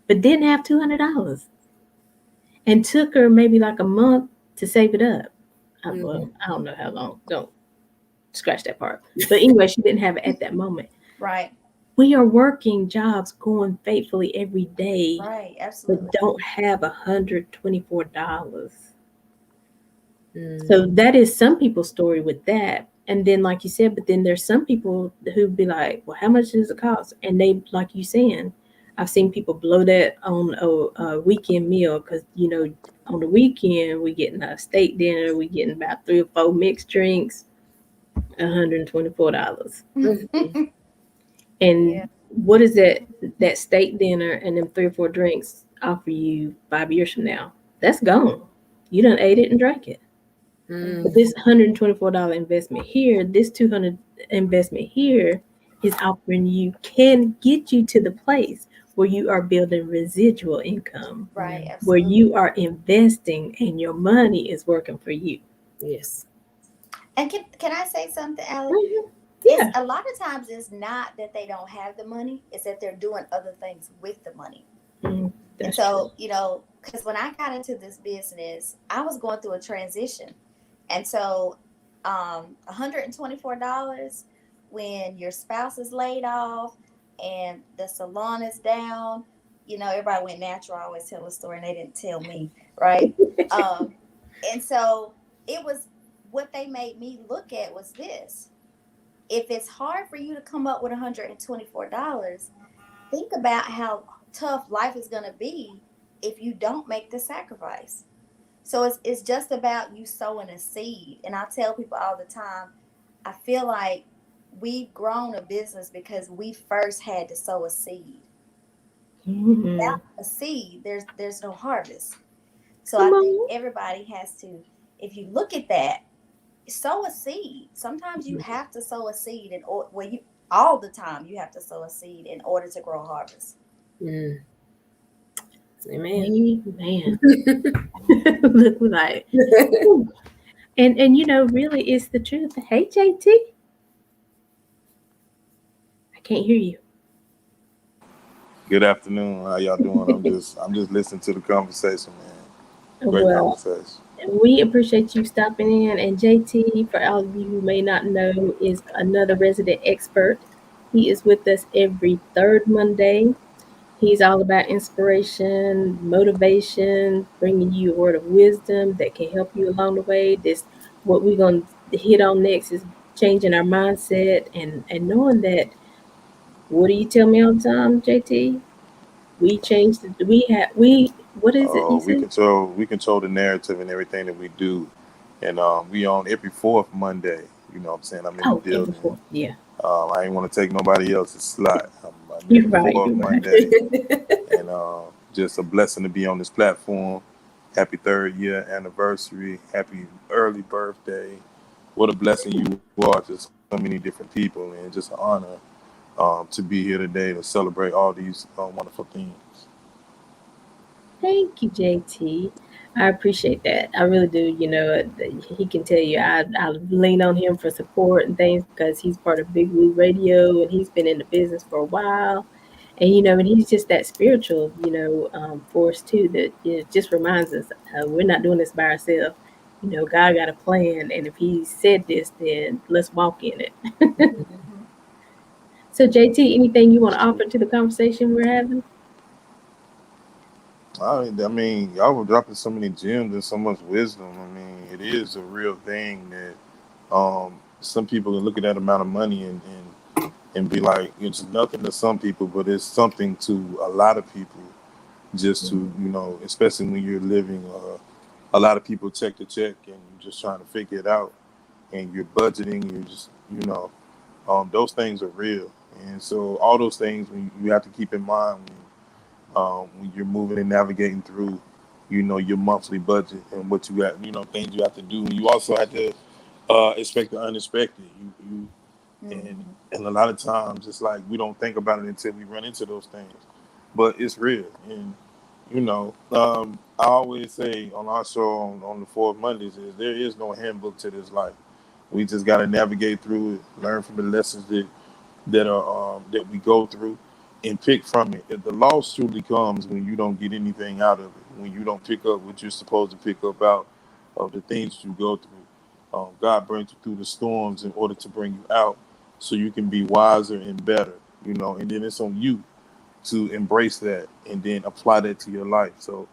but didn't have $200, and took her maybe like a month to save it up. Well, I don't know how long. Don't scratch that part. But anyway, she didn't have it at that moment. Right. We are working jobs, going faithfully every day. Right. Absolutely. But don't have $124. So that is some people's story with that. And then, like you said, but then there's some people who be like, well, how much does it cost? And they, like you saying, I've seen people blow that on a weekend meal, because, on the weekend, we getting a steak dinner, we getting about 3 or 4 mixed drinks, $124. And what is that steak dinner and them 3 or 4 drinks offer you 5 years from now? That's gone. You done ate it and drank it. But this $124 investment here, this $200 investment here is offering you, can get you to the place where you are building residual income. Right. Absolutely. Where you are investing and your money is working for you. Yes. And can I say something, Alex? Yeah. A lot of times it's not that they don't have the money, it's that they're doing other things with the money. And so, because when I got into this business, I was going through a transition. And so $124 when your spouse is laid off and the salon is down, everybody went natural. I always tell a story and they didn't tell me, right? And so it was, what they made me look at was this. If it's hard for you to come up with $124, think about how tough life is going to be if you don't make the sacrifice. So it's just about you sowing a seed. And I tell people all the time, I feel like we've grown a business because we first had to sow a seed. Without a seed, there's no harvest. So I think everybody has to, if you look at that, sow a seed. Sometimes you have to sow a seed all the time you have to sow a seed in order to grow a harvest. Amen. Look like, and really, it's the truth. Hey, JT, I can't hear you. Good afternoon. How y'all doing? I'm just listening to the conversation, man. Great conversation. We appreciate you stopping in. And JT, for all of you who may not know, is another resident expert. He is with us every third Monday. He's all about inspiration, motivation, bringing you a word of wisdom that can help you along the way. This, what we're going to hit on next is changing our mindset and knowing that. What do you tell me all the time, JT? We changed. We have we. What is it you said? We control the narrative and everything that we do, and we on every fourth Monday. You know what I'm saying? I'm in the Oh, every building. fourth. Yeah, I ain't want to take nobody else's slot. I'm you're every right. fourth You're right. Monday, and just a blessing to be on this platform. Happy 3rd year anniversary. Happy early birthday. What a blessing you are to so many different people, and just an honor to be here today to celebrate all these wonderful things. Thank you, JT. I appreciate that. I really do. He can tell you I lean on him for support and things because he's part of Big Blue Radio and he's been in the business for a while. And and he's just that spiritual, force too that just reminds us we're not doing this by ourselves. God got a plan, and if He said this, then let's walk in it. Mhm. So, JT, anything you want to offer to the conversation we're having? I mean, y'all were dropping so many gems and so much wisdom. I mean, it is a real thing that some people can look at that amount of money and be like, it's nothing to some people, but it's something to a lot of people. Just to, especially when you're living, a lot of people check to check and you're just trying to figure it out and you're budgeting, you're just, those things are real. And so all those things you have to keep in mind when you're moving and navigating through, your monthly budget and what you got, things you have to do. You also have to expect the unexpected. You and Mhm. and a lot of times it's like we don't think about it until we run into those things, but it's real. And I always say on our show on the fourth Mondays is there is no handbook to this life. We just got to navigate through it, learn from the lessons that we go through and pick from it. If the loss truly comes when you don't get anything out of it, when you don't pick up what you're supposed to pick up out of the things you go through. God brings you through the storms in order to bring you out so you can be wiser and better, and then it's on you to embrace that and then apply that to your life. So,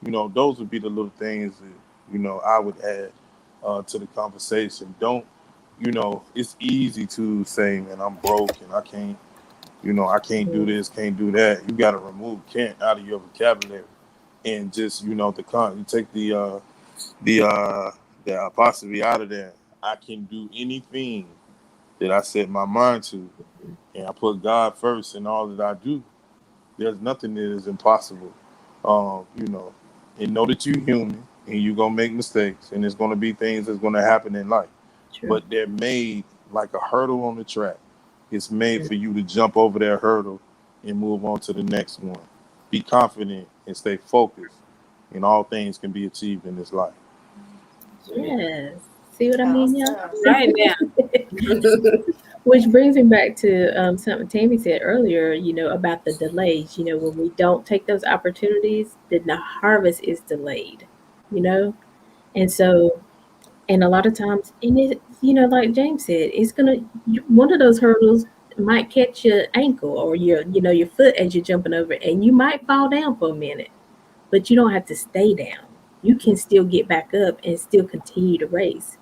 those would be the little things that, I would add to the conversation. Don't, it's easy to say, man, I'm broke and I can't do Mhm. this, can't do that. You got to remove can't out of your vocabulary and just, you take the, uh, the apostrophe out of there. I can do anything that I set my mind to and I put God first in all that I do. There's nothing that is impossible. You know, and know that you're human and you're gonna make mistakes and there's gonna be things that's gonna happen in life. True. But they're made like a hurdle on the track. It's made Mm. for you to jump over that hurdle and move on to the next one. Be confident and stay focused, and all things can be achieved in this life. Yes. See what I mean, y'all? Awesome. Right now. Which brings me back to something Tammy said earlier, about the delays. When we don't take those opportunities, then the harvest is delayed, you know? And so, and a lot of times, and it, like James said, one of those hurdles might catch your ankle or your foot as you're jumping over it, and you might fall down for a minute, but you don't have to stay down. You can still get back up and still continue to race.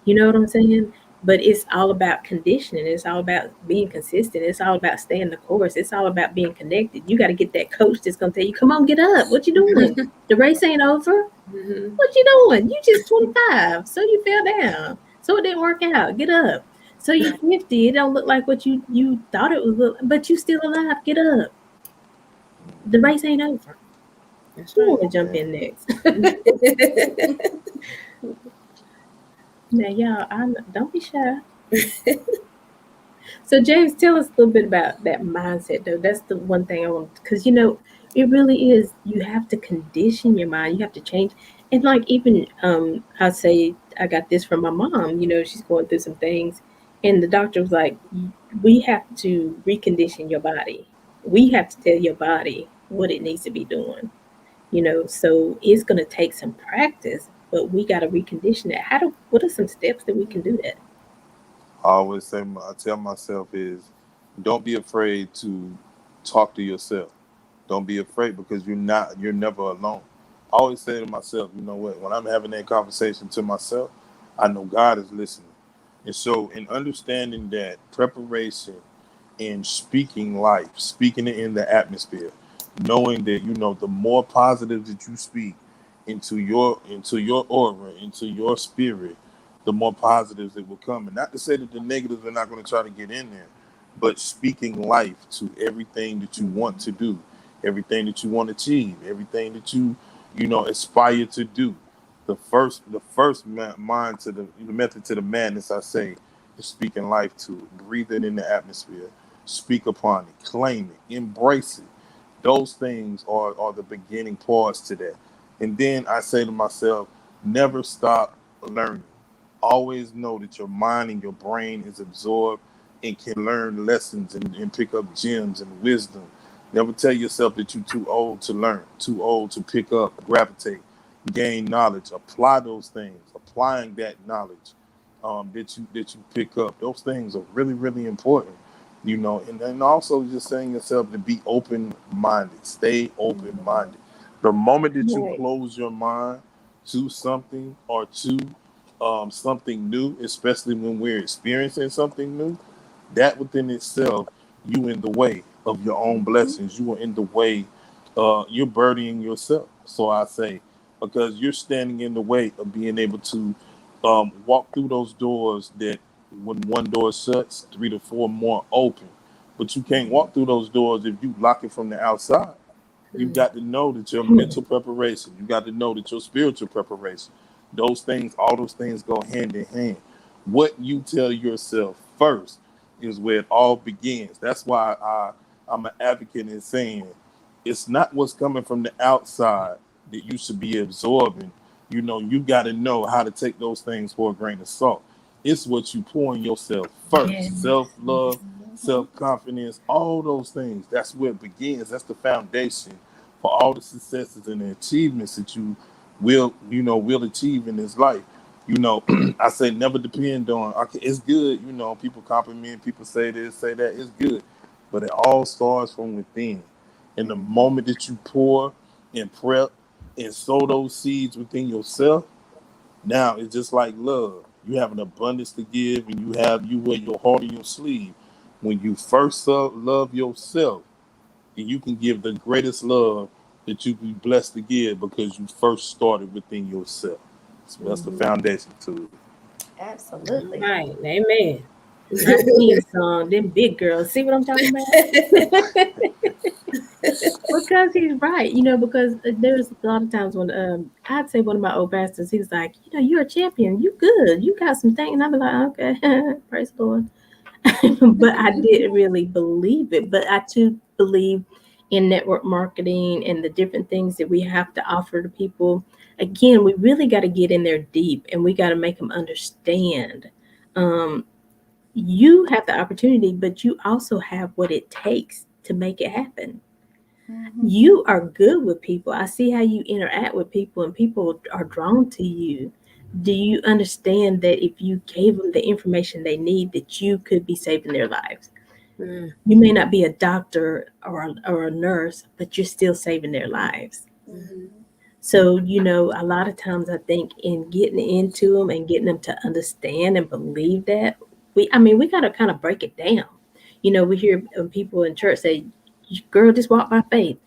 You know what I'm saying? But it's all about conditioning. It's all about being consistent. It's all about staying the course. It's all about being connected. You got to get that coach that's going to tell you, come on, get up. What you doing? The race ain't over. Mhm. What you doing? You just 25. So you fell down. So it didn't work out. Get up. So you're 50. It don't look like what you thought it was, but you still alive. Get up. The race ain't over. That's Who right. want to jump in next? Now, y'all, don't be shy. So, James, tell us a little bit about that mindset, though. That's the one thing I want, because it really is. You have to condition your mind. You have to change, and like even I say, I got this from my mom. She's going through some things, and the doctor was like, "We have to recondition your body. We have to tell your body what it needs to be doing." So it's going to take some practice, but we got to recondition that. What are some steps that we can do that? I always say, I tell myself is, don't be afraid to talk to yourself. Don't be afraid because you're never alone. I always say to myself, you know what, when I'm having that conversation to myself, I know God is listening. And so in understanding that preparation in speaking life, speaking it in the atmosphere, knowing that the more positive that you speak into your aura, into your spirit, the more positives it will come. And not to say that the negatives are not going to try to get in there, but speaking life to everything that you want to do, everything that you want to achieve, everything that you aspire to do. The first mind to the method to the madness, I say, is speaking life to it. Breathe it in the atmosphere. Speak upon it. Claim it. Embrace it. Those things are the beginning parts to that. And then I say to myself, never stop learning. Always know that your mind and your brain is absorbed and can learn lessons and pick up gems and wisdom. Never tell yourself that you're too old to learn, too old to pick up, gravitate, gain knowledge. Apply those things. Applying that knowledge that you pick up. Those things are really, really important. And then also just saying yourself to be open minded. Stay open minded. The moment that you Right. close your mind to something or to something new, especially when we're experiencing something new, that within itself, you in the way of your own blessings. You are in the way. You're burdening yourself. So I say, because you're standing in the way of being able to walk through those doors that when one door shuts, 3 to 4 more open. But you can't walk through those doors if you lock it from the outside. You've got to know that your mental preparation, you got to know that your spiritual preparation, all those things go hand in hand. What you tell yourself first is where it all begins. That's why I'm an advocate in saying it's not what's coming from the outside that you should be absorbing. You got to know how to take those things for a grain of salt. It's what you pour in yourself Yeah. first. Self love, self confidence, all those things. That's where it begins. That's the foundation for all the successes and the achievements that you will achieve in this life. I say never depend on. Okay, it's good. People compliment, people say this, say that. It's good, but it all starts from within. And the moment that you pour and prep and sow those seeds within yourself, now it's just like love. You have an abundance to give, and you wear your heart on your sleeve. When you first love yourself, and you can give the greatest love that you be blessed to give because you first started within yourself. So that's the foundation to it. Absolutely. Right. Amen. My theme song, them big girls. See what I'm talking about? Because he's right, because there's a lot of times when I'd say one of my old pastors, he was like, you're a champion, you good, you got some things. And I'd be like, okay, praise the Lord. But I didn't really believe it. But I too believe in network marketing and the different things that we have to offer to people. Again, we really got to get in there deep and we got to make them understand. Um, you have the opportunity, but you also have what it takes to make it happen. Mhm. You are good with people. I see how you interact with people and people are drawn to you. Do you understand that if you gave them the information they need, that you could be saving their lives? Mm, You may not be a doctor or a nurse, but you're still saving their lives. mhm. So, a lot of times I think in getting into them and getting them to understand and believe that, we got to kind of break it down. We hear people in church say, girl, just walk by faith.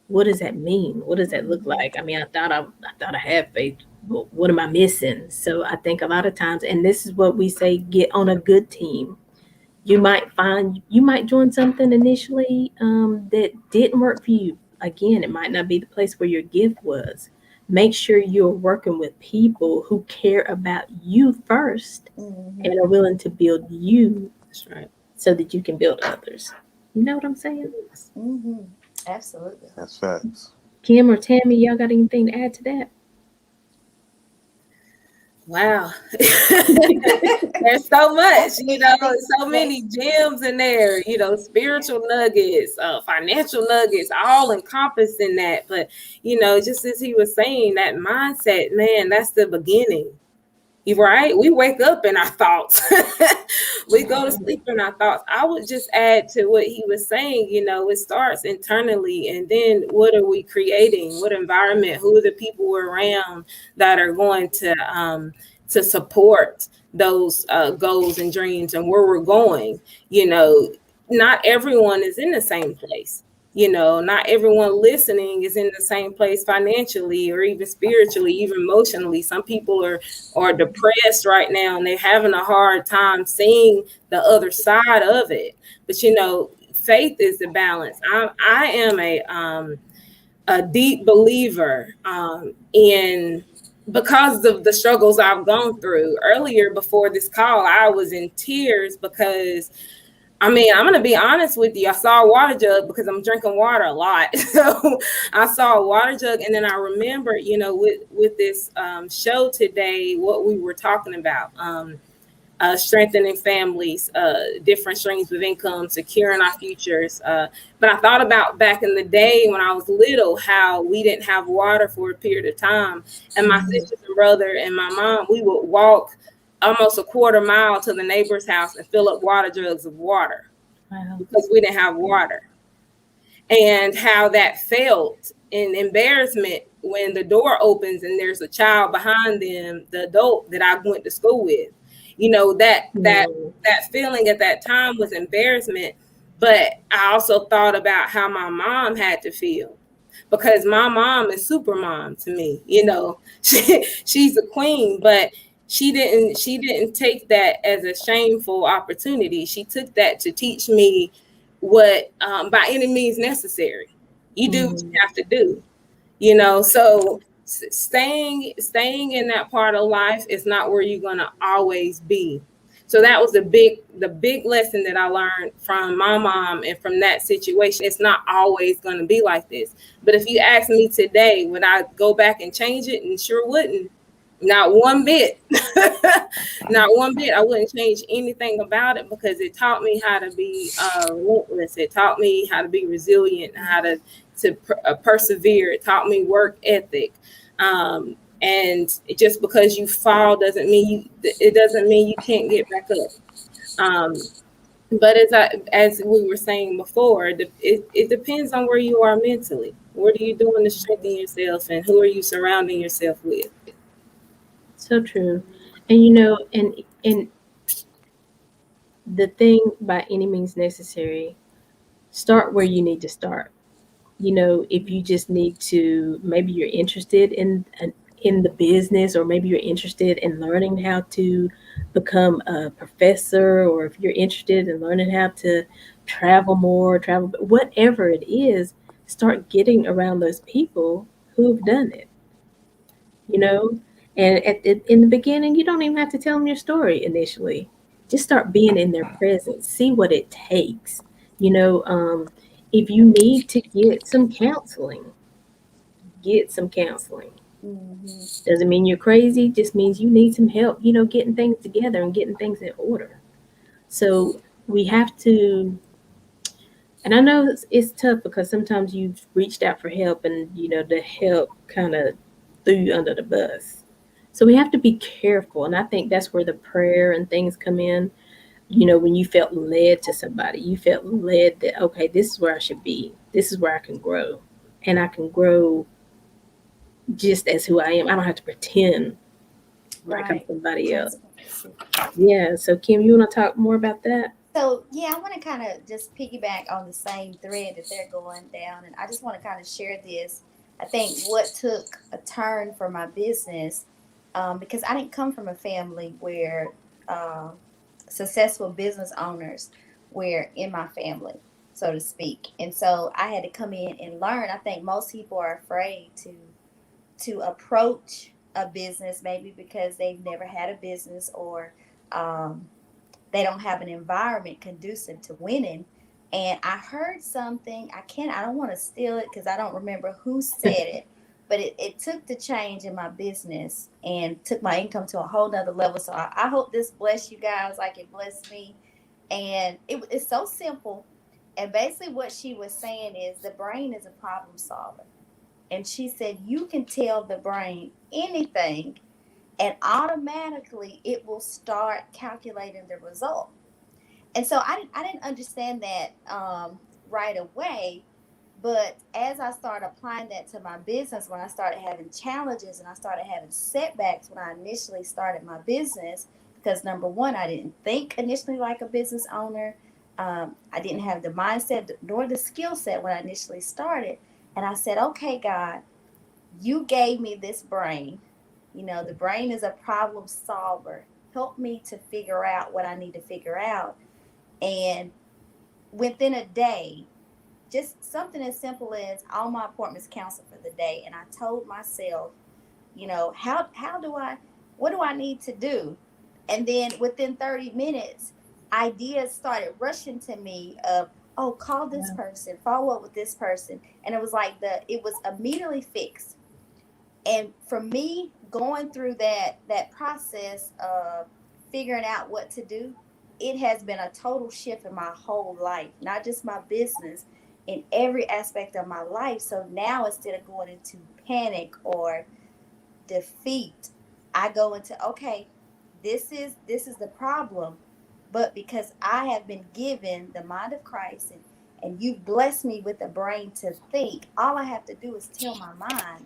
What does that mean? What does that look like? I thought I had faith, but what am I missing? So I think a lot of times, and this is what we say: get on a good team. You might join something initially that didn't work for you. Again, it might not be the place where your gift was. Make sure you're working with people who care about you first Mhm. and are willing to build you That's right. so that you can build others. You know what I'm saying? Mhm. Absolutely. That's facts. Kim or Tammy, y'all got anything to add to that? Wow. There's so much, so many gems in there, spiritual nuggets, financial nuggets, all encompassed in that. But, just as he was saying, that mindset, man, that's the beginning. You're right. We wake up in our thoughts. We go to sleep in our thoughts. I would just add to what he was saying, it starts internally. And then what are we creating? What environment? Who are the people we're around that are going to support those goals and dreams and where we're going? Not everyone is in the same place. Not everyone listening is in the same place financially or even spiritually, even emotionally. Some people are depressed right now and they're having a hard time seeing the other side of it. But faith is the balance. I am a deep believer in, because of the struggles I've gone through. Earlier before this call, I was in tears because I'm going to be honest with you. I saw a water jug because I'm drinking water a lot. So I saw a water jug. And then I remembered, with this show today, what we were talking about, strengthening families, different streams of income, securing our futures. But I thought about back in the day when I was little, how we didn't have water for a period of time. And my sisters and brother and my mom, we would walk almost a quarter mile to the neighbor's house and fill up water jugs of water. Wow. Because we didn't have water. And how that felt in embarrassment when the door opens and there's a child behind them, the adult that I went to school with. That feeling at that time was embarrassment. But I also thought about how my mom had to feel, because my mom is super mom to me. She's a queen, but she didn't take that as a shameful opportunity. She took that to teach me what by any means necessary. You do what you have to do, so staying in that part of life is not where you're going to always be. So that was the big lesson that I learned from my mom and from that situation. It's not always going to be like this. But if you ask me today, would I go back and change it? And sure wouldn't. Not one bit. Not one bit. I wouldn't change anything about it, because it taught me how to be relentless. It taught me how to be resilient, how to persevere. It taught me work ethic. And just because you fall doesn't mean you can't get back up. But as we were saying before, it depends on where you are mentally. What are you doing to strengthen yourself, and who are you surrounding yourself with? So true. And and the thing, by any means necessary, start where you need to start. If you just need to, maybe you're interested in the business, or maybe you're interested in learning how to become a professor, or if you're interested in learning how to travel more, whatever it is, start getting around those people who've done it. And in the beginning, you don't even have to tell them your story initially. Just start being in their presence. See what it takes. If you need to get some counseling, get some counseling. Doesn't mean you're crazy. Just means you need some help, getting things together and getting things in order. So we have to, and I know it's tough, because sometimes you've reached out for help and, the help kind of threw you under the bus. So we have to be careful. And I think that's where the prayer and things come in. When you felt led to somebody, you felt led that, okay, this is where I should be. This is where I can grow. And I can grow just as who I am. I don't have to pretend like I'm somebody else. Yeah. So Kim, you want to talk more about that? So yeah, I want to kind of just piggyback on the same thread that they're going down. And I just want to kind of share this. I think what took a turn for my business, because I didn't come from a family where successful business owners were in my family, so to speak. And so I had to come in and learn. I think most people are afraid to approach a business, maybe because they've never had a business, or they don't have an environment conducive to winning. And I heard something, I don't want to steal it because I don't remember who said it, but it took the change in my business and took my income to a whole nother level. So I hope this bless you guys like it blessed me. And it's so simple. And basically what she was saying is the brain is a problem solver. And she said you can tell the brain anything and automatically it will start calculating the result. And so I didn't understand that right away. But as I started applying that to my business, when I started having challenges and I started having setbacks when I initially started my business, because number one, I didn't think initially like a business owner. I didn't have the mindset nor the skill set when I initially started. And I said, okay, God, you gave me this brain. You know, the brain is a problem solver. Help me to figure out what I need to figure out. And within a day, just something as simple as all my appointments canceled for the day. And I told myself, you know, what do I need to do? And then within 30 minutes, ideas started rushing to me of, oh, call this person, follow up with this person. And it was like it was immediately fixed. And for me, going through that process of figuring out what to do, it has been a total shift in my whole life, not just my business, in every aspect of my life. So now instead of going into panic or defeat, I go into, okay, this is the problem, but because I have been given the mind of Christ and you've blessed me with the brain to think, all I have to do is tell my mind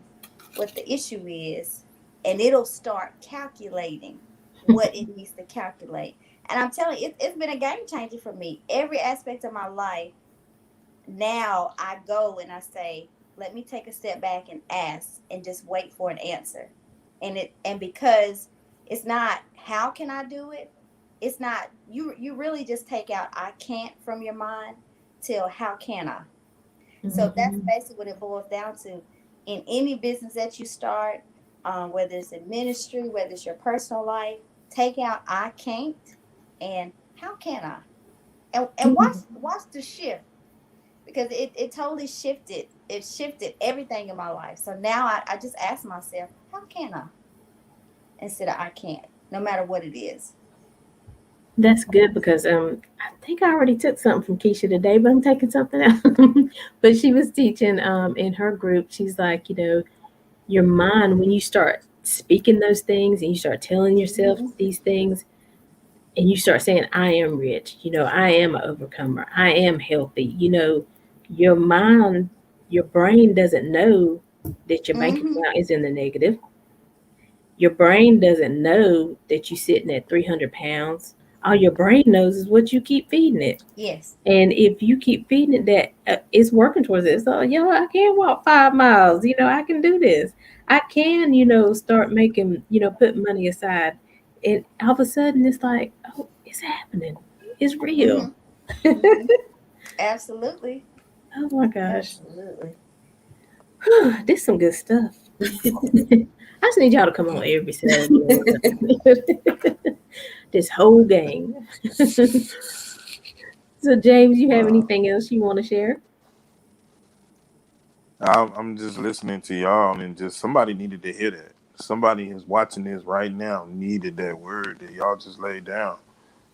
what the issue is, and it'll start calculating what it needs to calculate. And I'm telling you, it's been a game changer for me. Every aspect of my life, now I go and I say, let me take a step back and ask and just wait for an answer. And because it's not how can I do it? It's not you really just take out I can't from your mind till how can I? Mm-hmm. So that's basically what it boils down to. In any business that you start, whether it's in ministry, whether it's your personal life, take out I can't and how can I? And watch the shift, because it totally shifted. It shifted everything in my life. So now I just ask myself, how can I? Instead of I can't, no matter what it is. That's good because I think I already took something from Keisha today, but I'm taking something else. But she was teaching in her group. She's like, you know, your mind, when you start speaking those things and you start telling yourself these things and you start saying, I am rich, you know, I am an overcomer, I am healthy, you know, your mind, your brain doesn't know that your bank account is in the negative. Your brain doesn't know that you're sitting at 300 pounds. All your brain knows is what you keep feeding it. Yes. And if you keep feeding it that, it's working towards it. So, you know, I can walk 5 miles. You know, I can do this. I can, you know, start making, you know, put money aside. And all of a sudden it's like, oh, it's happening. It's real. Absolutely. Oh my gosh. Absolutely. This is some good stuff. I just need y'all to come on every Saturday. This whole gang. So, James, you have anything else you want to share? I'm just listening to y'all, and just somebody needed to hear that. Somebody is watching this right now needed that word that y'all just laid down,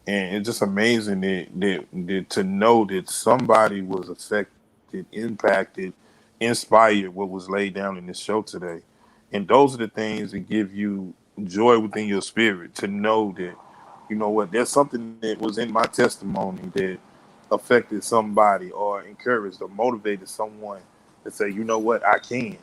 and it's just amazing that to know that somebody was affected, impacted, inspired what was laid down in this show today. And those are the things that give you joy within your spirit to know that, you know what, there's something that was in my testimony that affected somebody or encouraged or motivated someone to say, you know what, I can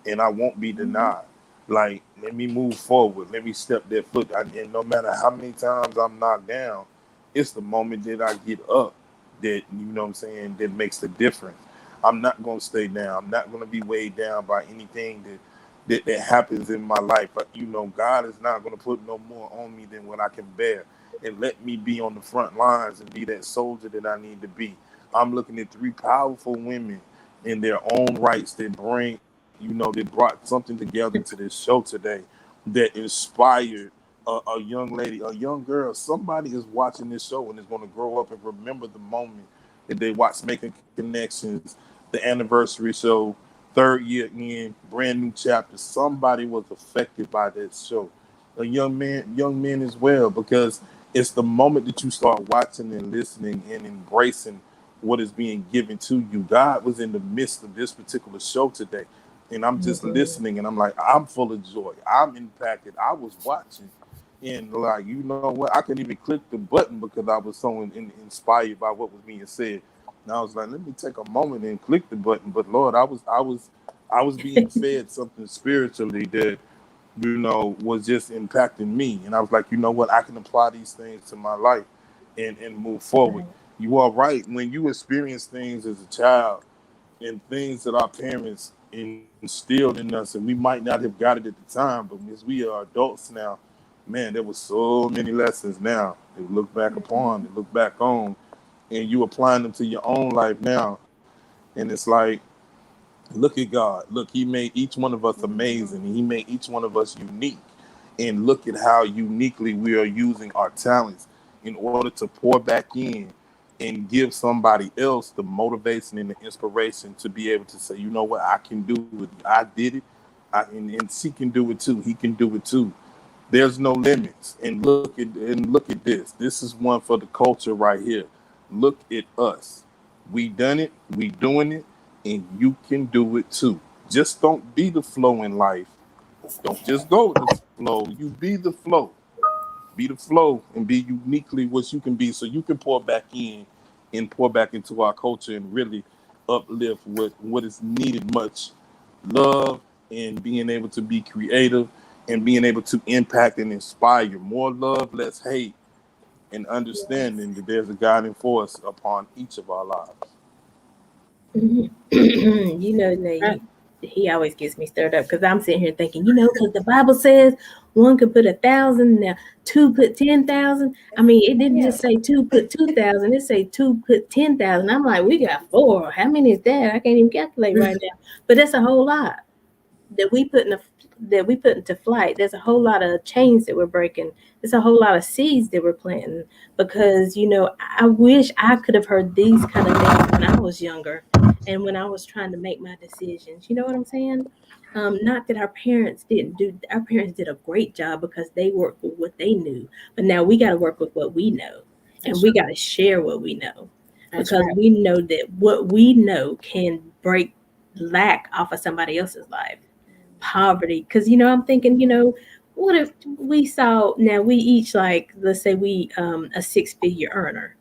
and I won't be denied. Like, let me move forward. Let me step that foot. And no matter how many times I'm knocked down, it's the moment that I get up that, you know what I'm saying, that makes the difference. I'm not going to stay down. I'm not going to be weighed down by anything that happens in my life. But, you know, God is not going to put no more on me than what I can bear. And let me be on the front lines and be that soldier that I need to be. I'm looking at 3 powerful women in their own rights that bring, you know, that brought something together to this show today that inspired a young lady, a young girl. Somebody is watching this show and is going to grow up and remember the moment that they watched Making Connections, the anniversary show third year in, brand new chapter. Somebody was affected by that show. A young men as well, because it's the moment that you start watching and listening and embracing what is being given to you. God was in the midst of this particular show today, and I'm just listening, and I'm like, I'm full of joy. I'm impacted. I was watching, and like, you know what? I couldn't even click the button because I was so inspired by what was being said. And I was like, let me take a moment and click the button. But Lord, I was being fed something spiritually that, you know, was just impacting me. And I was like, you know what? I can apply these things to my life and move forward. You are right. When you experience things as a child and things that our parents instilled in us, and we might not have got it at the time, but as we are adults now, man, there was so many lessons now to look back upon, to look back on, and you applying them to your own life now. And it's like, look at God. Look, he made each one of us amazing, and he made each one of us unique. And look at how uniquely we are using our talents in order to pour back in and give somebody else the motivation and the inspiration to be able to say, you know what, I can do it. I did it. And she can do it too. He can do it too. There's no limits. And look at this. This is one for the culture right here. Look at us. We done it. We doing it. And you can do it too. Just don't be the flow in life. Don't just go with the flow. You be the flow. Be the flow and be uniquely what you can be, so you can pour back in and pour back into our culture and really uplift what is needed much. Love and being able to be creative and being able to impact and inspire. More love, less hate, and understanding that there's a guiding force upon each of our lives. You know, Nate, he always gets me stirred up because I'm sitting here thinking, you know, because the Bible says one could put 1,000, now two put 10,000. I mean, it didn't just say two put 2,000; it say two put 10,000. I'm like, we got four. How many is that? I can't even calculate right now. But that's a whole lot that we put into flight. There's a whole lot of chains that we're breaking. There's a whole lot of seeds that we're planting, because, you know, I wish I could have heard these kind of things when I was younger and when I was trying to make my decisions. You know what I'm saying? Not that our parents did a great job because they worked with what they knew, but now we got to work with what we know, and we got to share what we know, because we know that what we know can break lack off of somebody else's life. Poverty, because, you know, I'm thinking, you know, what if we saw, now we each, like, let's say we a 6-figure earner,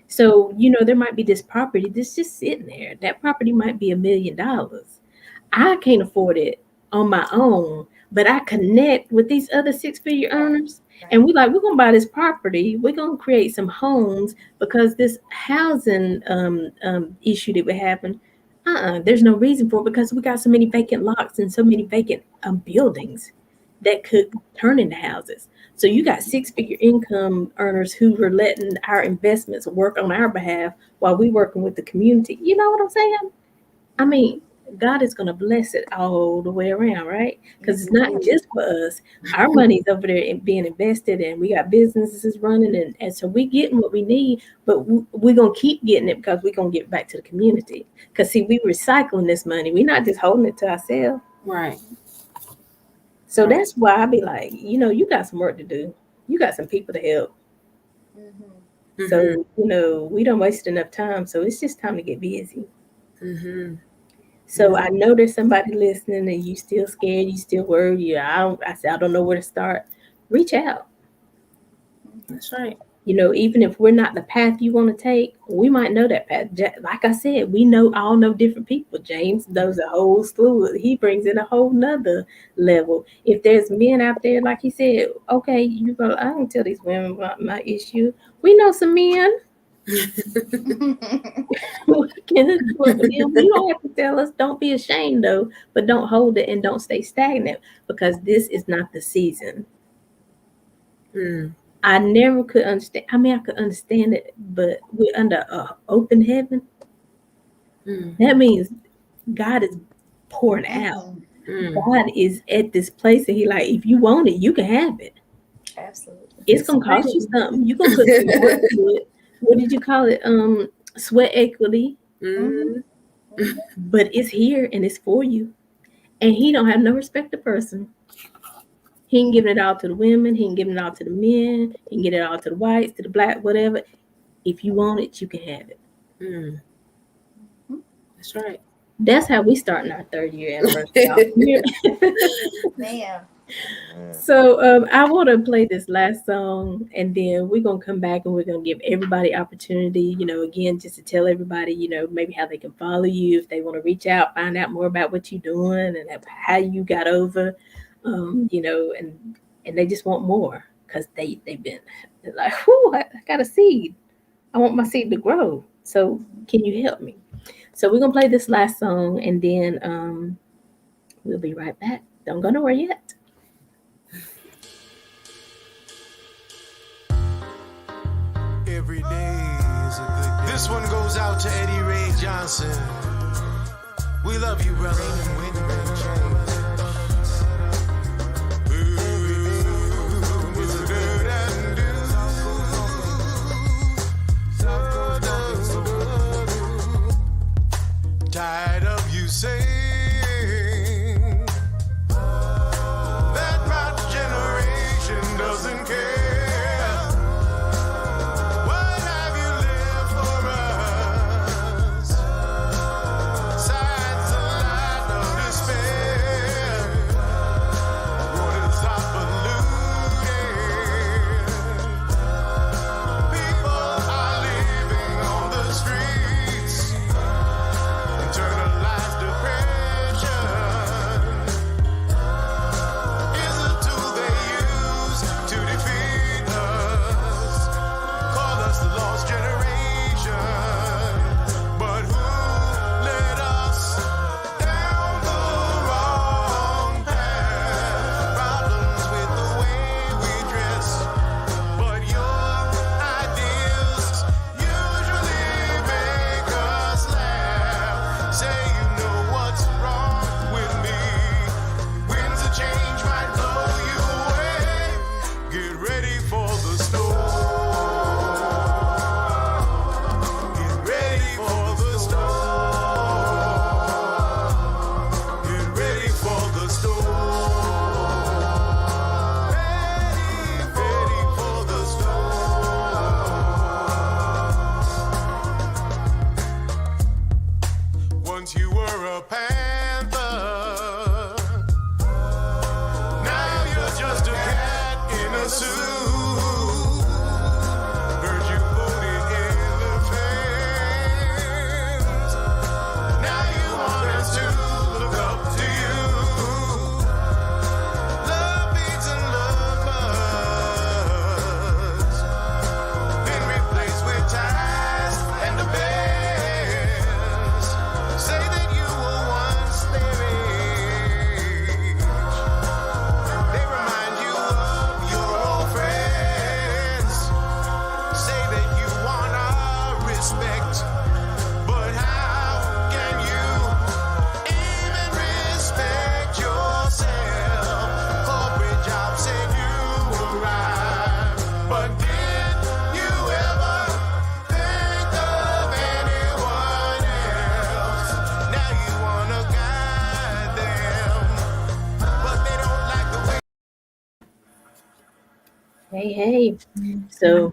so, you know, there might be this property that's just sitting there. That property might be $1 million. I can't afford it on my own, but I connect with these other 6-figure earners, and we're gonna buy this property, we're gonna create some homes, because this housing issue that we're having, there's no reason for it, because we got so many vacant lots and so many vacant buildings that could turn into houses. So you got 6-figure income earners who are letting our investments work on our behalf while we working with the community. You know what I'm saying? I mean, God is going to bless it all the way around, right? Because it's not just for us. Our money's over there and being invested, and we got businesses running, and so we getting what we need, but we're going to keep getting it because we're going to get back to the community. Because, see, we recycling this money. We're not just holding it to ourselves. Right. So that's why I be like, you know, you got some work to do. You got some people to help. Mm-hmm. So, you know, we don't waste enough time. So it's just time to get busy. Mm-hmm. So I know there's somebody listening and you still scared, you still worried. I don't know where to start. Reach out. That's right. You know, even if we're not the path you want to take, we might know that path. Like I said, we all know different people. James knows a whole slew. He brings in a whole nother level. If there's men out there, like he said, okay, I don't tell these women about my issue. We know some men. You don't have to tell us. Don't be ashamed, though, but don't hold it and don't stay stagnant, because this is not the season. I never could understand. I mean, I could understand it, but we're under an open heaven. That means God is pouring out. God is at this place, and He like, if you want it, you can have it. Absolutely. It's gonna cost you something. You're gonna put some work to it. What did you call it? Sweat equity. Mm-hmm. but it's here and it's for you. And he don't have no respect to person. He ain't giving it all to the women. He ain't giving it all to the men. He can get it all to the whites, to the black, whatever. If you want it, you can have it. Mm. That's right. That's how we starting our 3rd year anniversary. Man. So I want to play this last song, and then we're going to come back and we're going to give everybody opportunity, again, just to tell everybody, maybe how they can follow you if they want to reach out, find out more about what you're doing and how you got over, and they just want more because they've been like, whoo, I got a seed. I want my seed to grow. So can you help me? So we're going to play this last song, and then we'll be right back. Don't go nowhere yet. Every day is a good day. This one goes out to Eddie Ray Johnson. We love you, brother. Tired of you saying that my generation doesn't care. What have you left for us? Signs of light of despair. Waters are polluted. People are living on the streets. Internalized depression is a tool they use to defeat us. Call us the lost generation, but who led us down the wrong path? Problems with the way we dress, but your ideals usually make us laugh. Say you know what's wrong with me. Winds of change might blow you away. Get ready for the storm. Get ready for the storm. Get ready for the storm. Ready for the storm. Once you were a panther, now you're just a cat in a suit. Heard you voted elephant. Now you want us to look up to you. Love beats and love bugs, been replaced with ties and the bears. Say that you were once their age. They remind you of your old friends. Say that you want our respect, but how can you even respect yourself? Corporate job said you arrived, but did you ever think of anyone else? Now you wanna guide them, but they don't like the way. Hey. So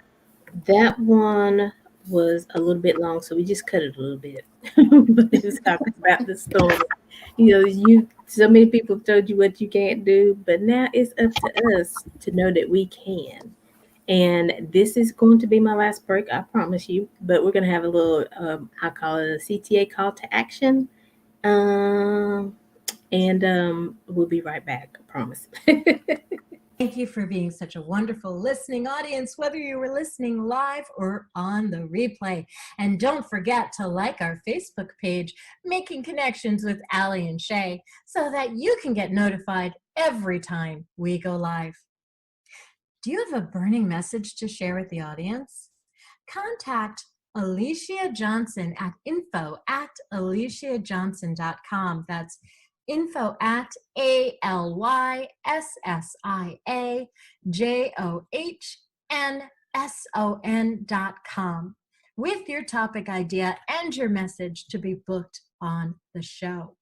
that one was a little bit long, so we just cut it a little bit. But it was talking about the storm. So many people have told you what you can't do, but now it's up to us to know that we can. And this is going to be my last break, I promise you. But we're going to have a little, I call it a CTA call to action. And we'll be right back, I promise. Thank you for being such a wonderful listening audience, whether you were listening live or on the replay. And don't forget to like our Facebook page, Making Connections with Allie and Shay, so that you can get notified every time we go live. Do you have a burning message to share with the audience? Contact Alicia Johnson at info@aliciajohnson.com. That's info@ALYSSIAJOHNSON.com with your topic idea and your message to be booked on the show.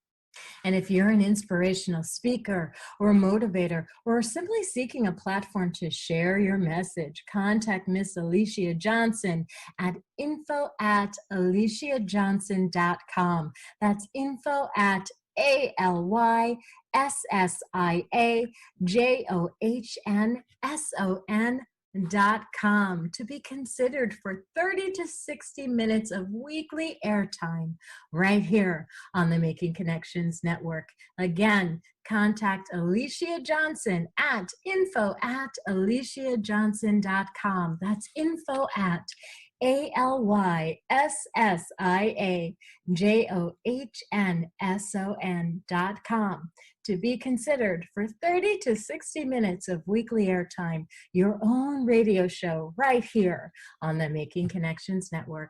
And if you're an inspirational speaker or a motivator or simply seeking a platform to share your message, contact Miss Alicia Johnson at info@aliciajohnson.com. That's info@ALYSSIAJOHNSON.com to be considered for 30 to 60 minutes of weekly airtime right here on the Making Connections Network. Again, contact Alicia Johnson at info@aliciajohnson.com. That's info@ALYSSIAJOHNSON.com to be considered for 30 to 60 minutes of weekly airtime, your own radio show right here on the Making Connections Network.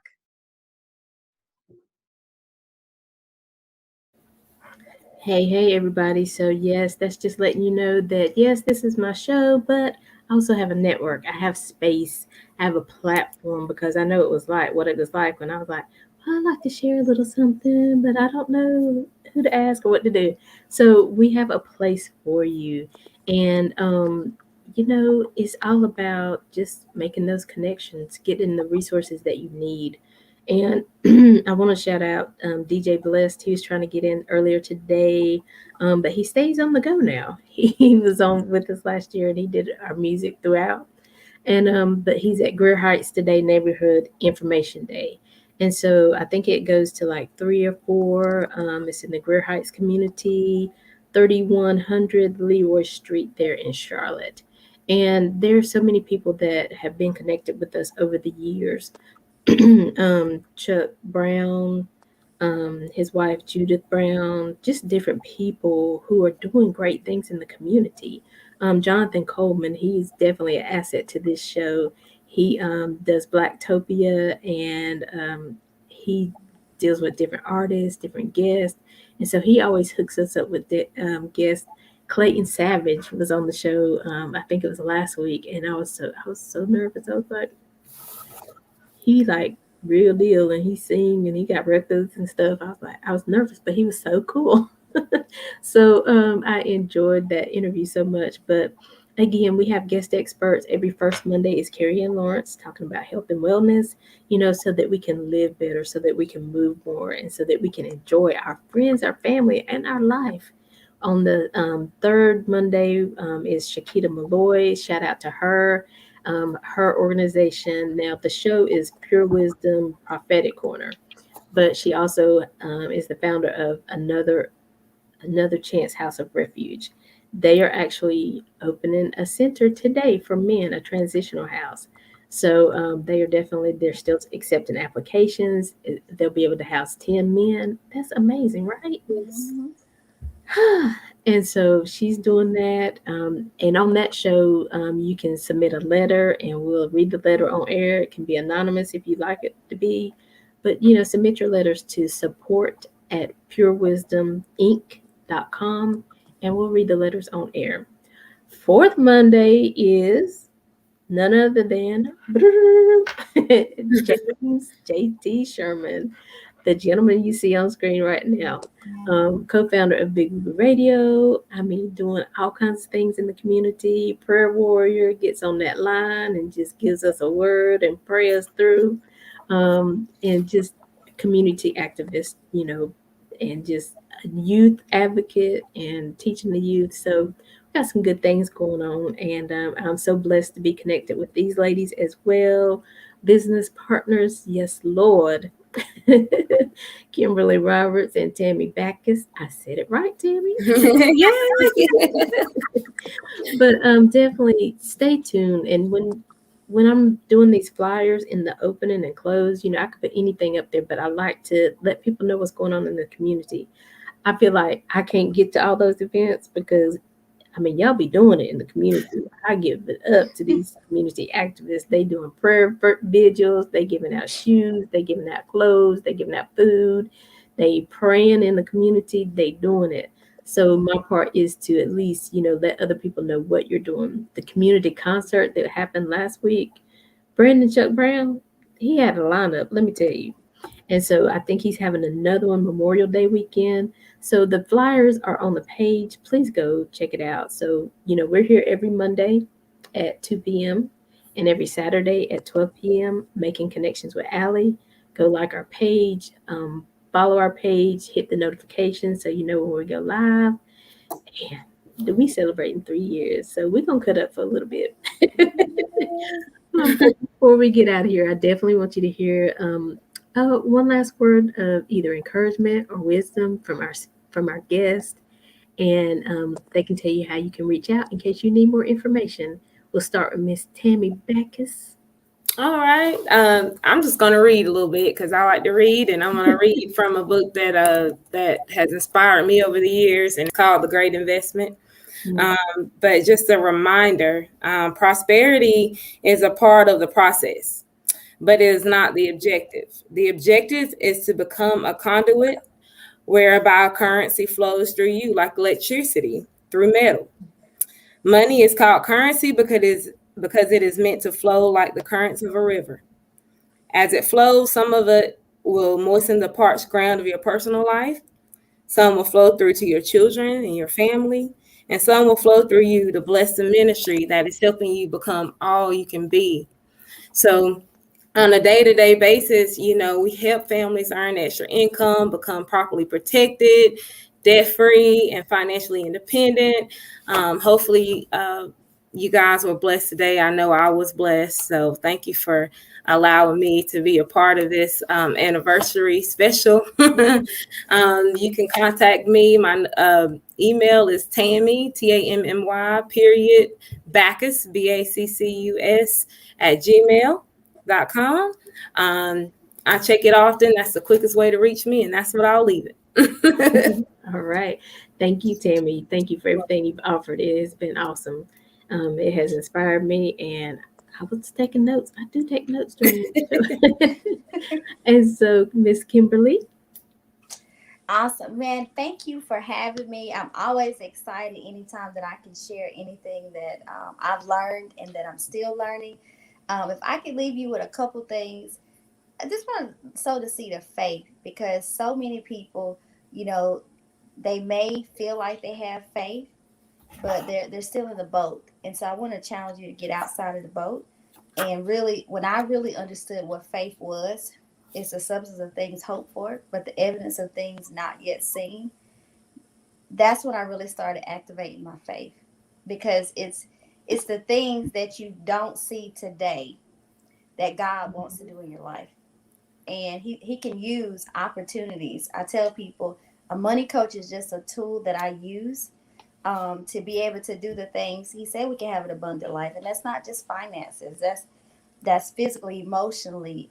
Hey, everybody. So, yes, that's just letting you know that, yes, this is my show, but I also have a network. I have space. I have a platform because I know what it was like when I was like, well, I'd like to share a little something, but I don't know who to ask or what to do. So, we have a place for you. And, it's all about just making those connections, getting the resources that you need. And I want to shout out DJ Blessed. He was trying to get in earlier today, but he stays on the go now. He was on with us last year, and he did our music throughout. And but he's at Greer Heights today, Neighborhood Information Day. And so I think it goes to like 3 or 4. It's in the Greer Heights community, 3100 Leroy Street there in Charlotte. And there's so many people that have been connected with us over the years. Chuck Brown, his wife Judith Brown, just different people who are doing great things in the community. Jonathan Coleman, he's definitely an asset to this show. He does Blacktopia, and he deals with different artists, different guests, and so he always hooks us up with the guests. Clayton Savage was on the show. I think it was last week, and I was so nervous. I was like, he like real deal, and he sing and he got records and stuff. I was nervous, but he was so cool. So I enjoyed that interview so much. But again, we have guest experts every first Monday. Is Carrie Ann Lawrence talking about health and wellness, so that we can live better, so that we can move more, and so that we can enjoy our friends, our family, and our life. On the third Monday is Shakita Malloy. Shout out to her. Her organization. Now, the show is Pure Wisdom Prophetic Corner, but she also is the founder of Another Chance House of Refuge. They are actually opening a center today for men, a transitional house. So they're still accepting applications. They'll be able to house 10 men. That's amazing, right? Mhm. And so she's doing that. And on that show, you can submit a letter and we'll read the letter on air. It can be anonymous if you'd like it to be. But, submit your letters to support@purewisdominc.com and we'll read the letters on air. Fourth Monday is none other than James J.T. Sherman, the gentleman you see on screen right now, co-founder of Big River Radio. Doing all kinds of things in the community. Prayer warrior, gets on that line and just gives us a word and pray us through. And just community activist, and just a youth advocate and teaching the youth. So we got some good things going on. And I'm so blessed to be connected with these ladies as well. Business partners, yes, Lord. Kimberly Roberts and Tammy Backus. I said it right, Tammy. Yeah. But definitely stay tuned. And when I'm doing these flyers in the opening and close, I could put anything up there, but I like to let people know what's going on in the community. I feel like I can't get to all those events because y'all be doing it in the community. I give it up to these community activists. They doing prayer vigils. They giving out shoes. They giving out clothes. They giving out food. They praying in the community. They doing it. So my part is to at least, let other people know what you're doing. The community concert that happened last week, Brandon Chuck Brown, he had a lineup, let me tell you. And so I think he's having another one Memorial Day weekend. So the flyers are on the page. Please go check it out. So, we're here every Monday at 2 p.m. and every Saturday at 12 p.m. making connections with Allie. Go like our page, follow our page, hit the notifications so you know when we go live. And we celebrating 3 years, so we're gonna cut up for a little bit. Before we get out of here, I definitely want you to hear one last word of either encouragement or wisdom from our guest, and they can tell you how you can reach out in case you need more information. We'll start with Miss Tammy Backus. All right. I'm just going to read a little bit because I like to read, and I'm going to read from a book that has inspired me over the years, and it's called The Great Investment. But just a reminder, prosperity is a part of the process, but it is not the objective. The objective is to become a conduit whereby currency flows through you like electricity through metal. Money is called currency because it is meant to flow like the currents of a river. As it flows, some of it will moisten the parched ground of your personal life. Some will flow through to your children and your family, and some will flow through you to bless the ministry that is helping you become all you can be. So on a day-to-day basis, we help families earn extra income, become properly protected, debt-free, and financially independent. Hopefully, you guys were blessed today. I know I was blessed. So thank you for allowing me to be a part of this anniversary special. You can contact me. My email is Tammy, TAMMY, period, Backus, BACCUS, @gmail.com. I check it often. That's the quickest way to reach me, and that's what I'll leave it. All right. Thank you, Tammy. Thank you for everything you've offered. It has been awesome. It has inspired me, and I was taking notes. I do take notes during the show. And so, Miss Kimberly. Awesome, man. Thank you for having me. I'm always excited anytime that I can share anything that I've learned and that I'm still learning. If I could leave you with a couple things, I just want to sow the seed of faith, because so many people, they may feel like they have faith, but they're still in the boat. And so I want to challenge you to get outside of the boat. And really, when I really understood what faith was, it's the substance of things hoped for, but the evidence of things not yet seen. That's when I really started activating my faith, because it's the things that you don't see today that God wants to do in your life. And he can use opportunities. I tell people a money coach is just a tool that I use to be able to do the things he said we can have an abundant life. And that's not just finances. That's physically, emotionally,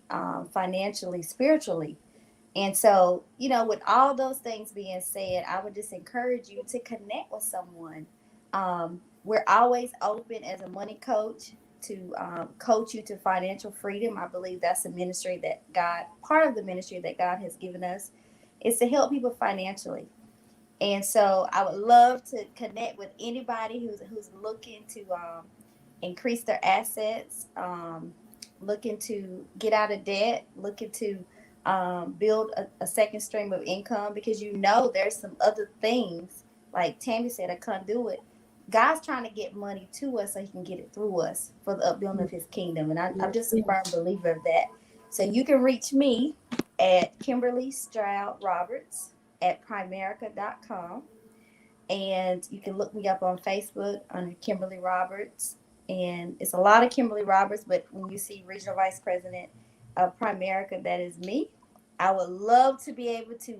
financially, spiritually. And so, with all those things being said, I would just encourage you to connect with someone. We're always open as a money coach to coach you to financial freedom. I believe that's the ministry part of the ministry that God has given us, is to help people financially. And so I would love to connect with anybody who's looking to increase their assets, looking to get out of debt, looking to build a second stream of income, because there's some other things, like Tammy said, a conduit. God's trying to get money to us so he can get it through us for the upbuilding of his kingdom. And I'm just a firm believer of that. So you can reach me at Kimberly Stroud Roberts at Primerica.com. And you can look me up on Facebook under Kimberly Roberts. And it's a lot of Kimberly Roberts, but when you see Regional Vice President of Primerica, that is me. I would love to be able to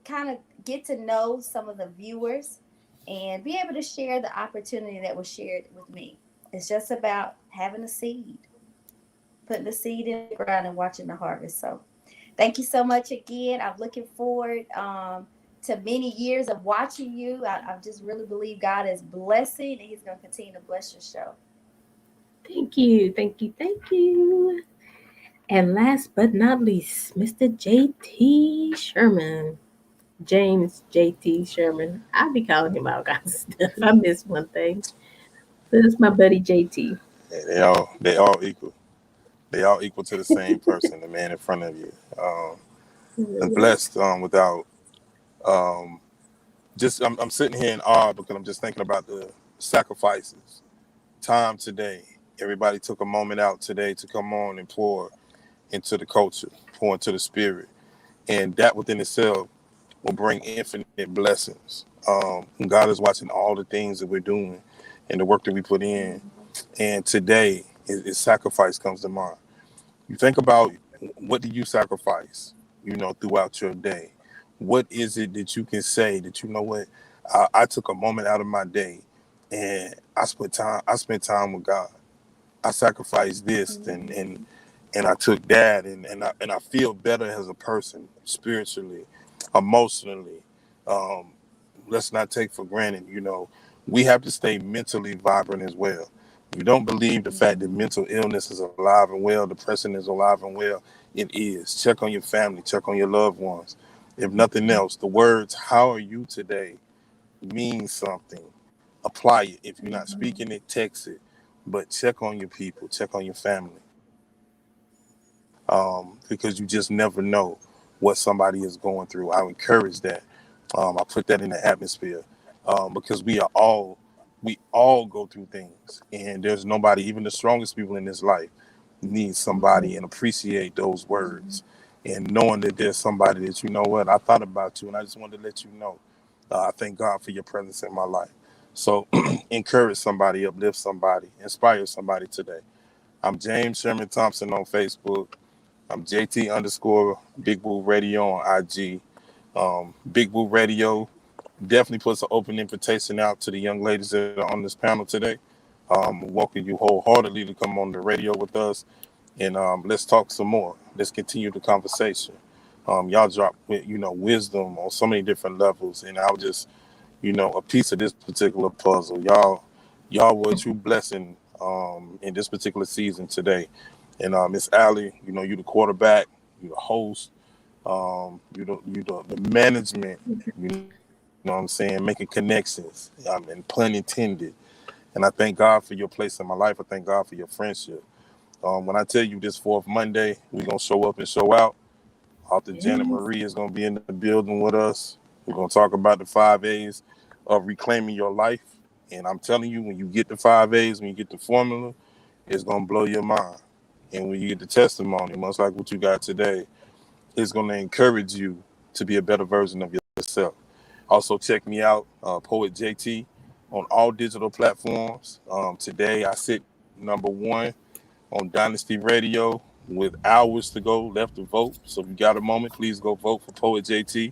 kind of get to know some of the viewers and be able to share the opportunity that was shared with me. It's just about having a seed, putting the seed in the ground and watching the harvest. So thank you so much again. I'm looking forward to many years of watching you. I just really believe God is blessing, and he's going to continue to bless your show. Thank you. Thank you. Thank you. And last but not least, Mr. J.T. Sherman. James J.T. Sherman. I'll be calling him all kinds of stuff. I missed one thing. That's my buddy J.T. Yeah, they all equal. They all equal to the same person, the man in front of you. And blessed without um, just I'm sitting here in awe because I'm just thinking about the sacrifices. Time today. Everybody took a moment out today to come on and pour into the culture, pour into the spirit. And that within itself will bring infinite blessings. God is watching all the things that we're doing and the work that we put in. And today, is sacrifice comes to mind. You think about what do you sacrifice, throughout your day? What is it that you can say that, you know what, I took a moment out of my day and I spent time with God. I sacrificed this and I took that and I feel better as a person spiritually, emotionally. Um, let's not take for granted, we have to stay mentally vibrant as well. You don't believe the fact that mental illness is alive and well, depression is alive and well. It is. Check on your family, check on your loved ones. If nothing else, the words, how are you today, means something. Apply it. If you're not speaking it, text it. But check on your people, check on your family. Because you just never know what somebody is going through. I encourage that. I put that in the atmosphere because we all go through things, and there's nobody, even the strongest people in this life, need somebody and appreciate those words. And knowing that there's somebody that, you know what, I thought about you, and I just wanted to let you know. I thank God for your presence in my life. So encourage somebody, uplift somebody, inspire somebody today. I'm James Sherman Thompson on Facebook. I'm JT _ Big Boo Radio on IG. Big Boo Radio definitely puts an open invitation out to the young ladies that are on this panel today. Welcome you wholeheartedly to come on the radio with us, and let's talk some more. Let's continue the conversation. Y'all drop wisdom on so many different levels, and I'll just a piece of this particular puzzle. Y'all were a true blessing in this particular season today. And Miss Allie, you the quarterback, you the host, you the management, you know what I'm saying, making connections, and pun intended. And I thank God for your place in my life. I thank God for your friendship. When I tell you this fourth Monday, we're going to show up and show out. Author Janet Marie is going to be in the building with us. We're going to talk about the 5 A's of reclaiming your life. And I'm telling you, when you get the 5 A's, when you get the formula, it's going to blow your mind. And when you get the testimony, much like what you got today, it's going to encourage you to be a better version of yourself. Also, check me out, Poet JT, on all digital platforms. Today, I sit number 1 on Dynasty Radio with hours to go left to vote. So if you got a moment, please go vote for Poet JT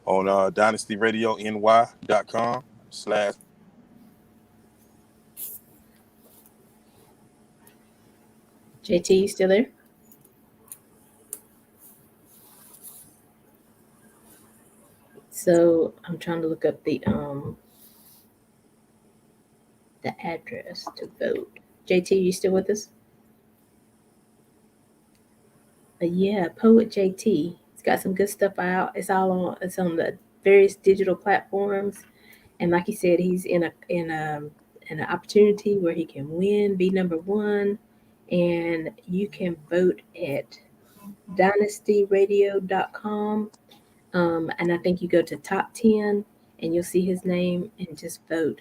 on dynastyradiony.com/ JT, you still there? So I'm trying to look up the address to vote. JT, you still with us? Yeah, Poet JT. It's got some good stuff out. It's on the various digital platforms, and like he said, he's in an opportunity where he can win, be number 1, and you can vote at dynastyradio.com. And I think you go to top 10 and you'll see his name and just vote.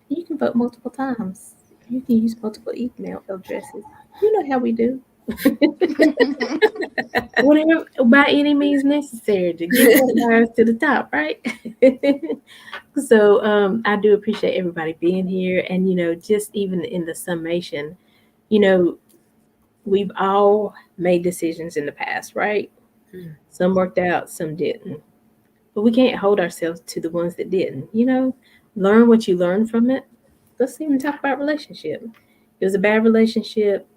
You can vote multiple times. You can use multiple email addresses. You know how we do. Whatever, by any means necessary to get us to the top, right? So I do appreciate everybody being here. And, just even in the summation, we've all made decisions in the past, right? Some worked out, some didn't. But we can't hold ourselves to the ones that didn't. Learn what you learned from it. Let's even talk about relationship. It was a bad relationship.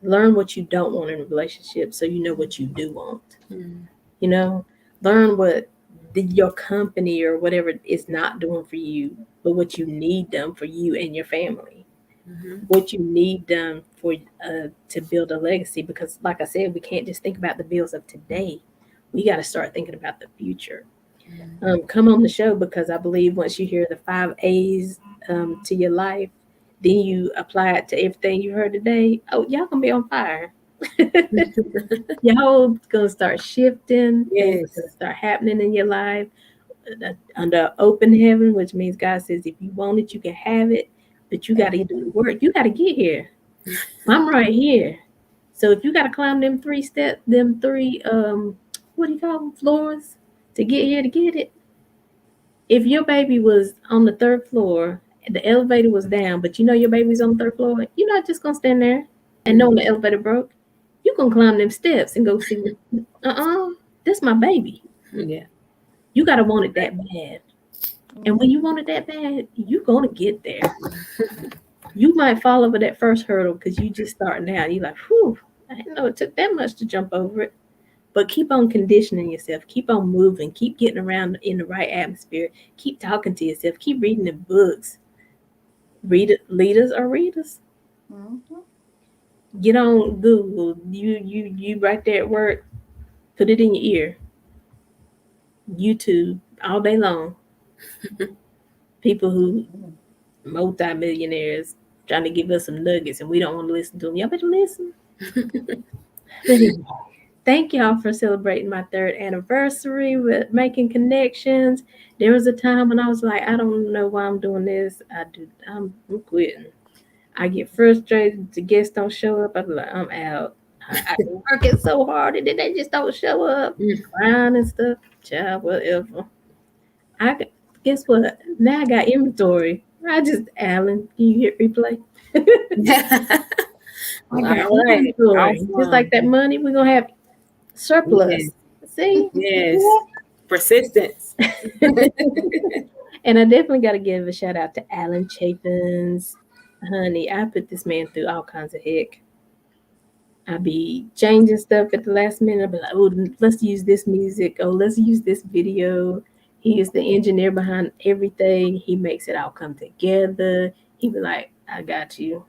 Learn what you don't want in a relationship so you know what you do want. Learn what your company or whatever is not doing for you, but what you need done for you and your family. What you need done for to build a legacy. Because like I said, we can't just think about the bills of today. We got to start thinking about the future. Come on the show, because I believe once you hear the 5 A's to your life, then you apply it to everything you heard today. Oh, y'all gonna be on fire. Your whole gonna start shifting. Things Yes. gonna start happening in your life under open heaven, which means God says, if you want it, you can have it, but you got to do the work. You got to get here. I'm right here. So if you got to climb them 3 steps, them 3 what do you call them, floors to get here to get it. If your baby was on the 3rd floor, the elevator was down, but you know your baby's on the 3rd floor, you're not just gonna stand there and know the elevator broke. You gonna climb them steps and go see. That's my baby. Yeah. You gotta want it that bad. And when you want it that bad, you're gonna get there. You might fall over that first hurdle because you just starting out. You're like, whew, I didn't know it took that much to jump over it. But keep on conditioning yourself. Keep on moving. Keep getting around in the right atmosphere. Keep talking to yourself. Keep reading the books. Leaders are readers. Mm-hmm. Get on Google. You right there at work. Put it in your ear. YouTube all day long. People who multi-millionaires trying to give us some nuggets and we don't want to listen to them. Y'all better listen. Thank y'all for celebrating my 3rd anniversary with Making Connections. There was a time when I was like, I don't know why I'm doing this. I'm quitting. I get frustrated. The guests don't show up. I'm like, I'm out. I've been working so hard and then they just don't show up. Crying and stuff. Child, whatever. Guess what? Now I got inventory. Alan, can you hit replay? I got inventory. Awesome. Just like that money, we're gonna have surplus. Yes. See? Yes. Persistence. And I definitely got to give a shout out to Alan Chapins. Honey, I put this man through all kinds of heck. I be changing stuff at the last minute. I be like, oh, let's use this music. Oh, let's use this video. He is the engineer behind everything. He makes it all come together. He be like, I got you.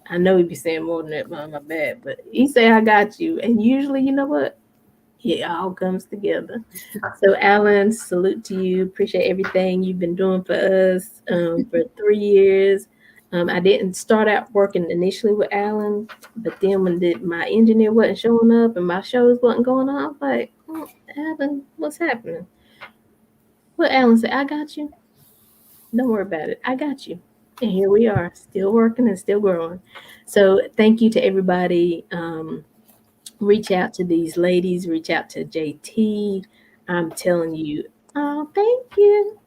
I know he be saying more than that behind my back, but he say, I got you. And usually, you know what? It all comes together. So, Alan, salute to you. Appreciate everything you've been doing for us for 3 years. I didn't start out working initially with Alan, but then when my engineer wasn't showing up and my shows wasn't going on, I was like, Alan, what's happening? Well, Alan said, I got you. Don't worry about it. I got you. And here we are, still working and still growing. So thank you to everybody. Reach out to these ladies. Reach out to JT. I'm telling you, oh, thank you.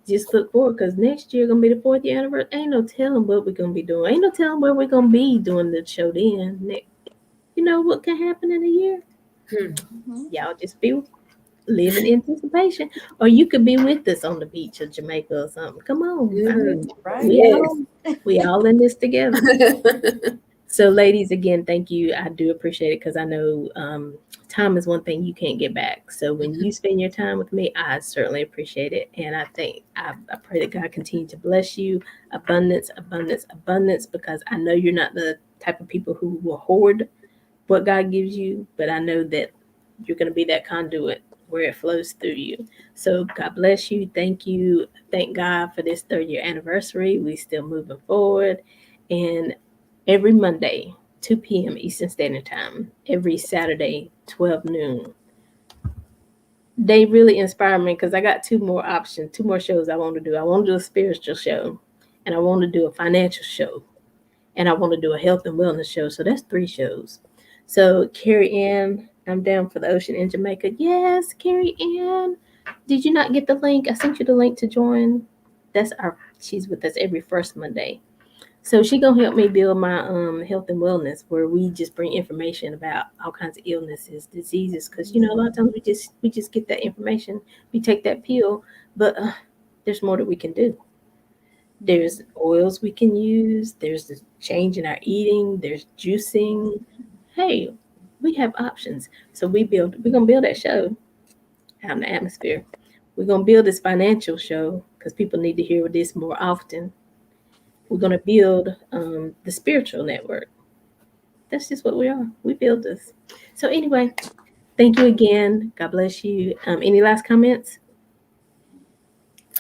Just look forward because next year gonna be the 4th year anniversary. Ain't no telling what we're gonna be doing. Ain't no telling where we're gonna be doing the show then. You know what can happen in a year? Y'all just be living in anticipation, or you could be with us on the beach of Jamaica or something. Come on, Right. we all in this together. So, ladies, again, thank you. I do appreciate it because I know time is one thing you can't get back. So when you spend your time with me, I certainly appreciate it. And I pray that God continue to bless you. Abundance, abundance, abundance, because I know you're not the type of people who will hoard what God gives you, but I know that you're going to be that conduit where it flows through you. So God bless you. Thank you. Thank God for this 3rd year anniversary. We still moving forward. And every Monday, 2 p.m. Eastern Standard Time, every Saturday, 12 noon. They really inspire me because I got 2 more options, 2 more shows I want to do. I want to do a spiritual show, and I want to do a financial show, and I want to do a health and wellness show. So that's 3 shows. So Carrie Ann, I'm down for the ocean in Jamaica. Yes, Carrie Ann. Did you not get the link? I sent you the link to join. She's with us every first Monday. So she gonna help me build my health and wellness, where we just bring information about all kinds of illnesses, diseases. Because a lot of times we just get that information, we take that pill, but there's more that we can do. There's oils we can use. There's the change in our eating. There's juicing. Hey, we have options. So we're gonna build that show out in the atmosphere. We're gonna build this financial show because people need to hear this more often. We're going to build the spiritual network. That's just what we are. We build this. So anyway, thank you again. God bless you. Any last comments?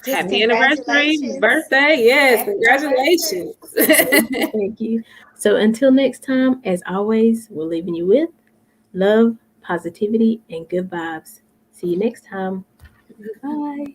Just Happy anniversary, Congratulations. birthday. Yes, Happy congratulations. Thank you. So until next time, as always, we're leaving you with love, positivity, and good vibes. See you next time. Bye.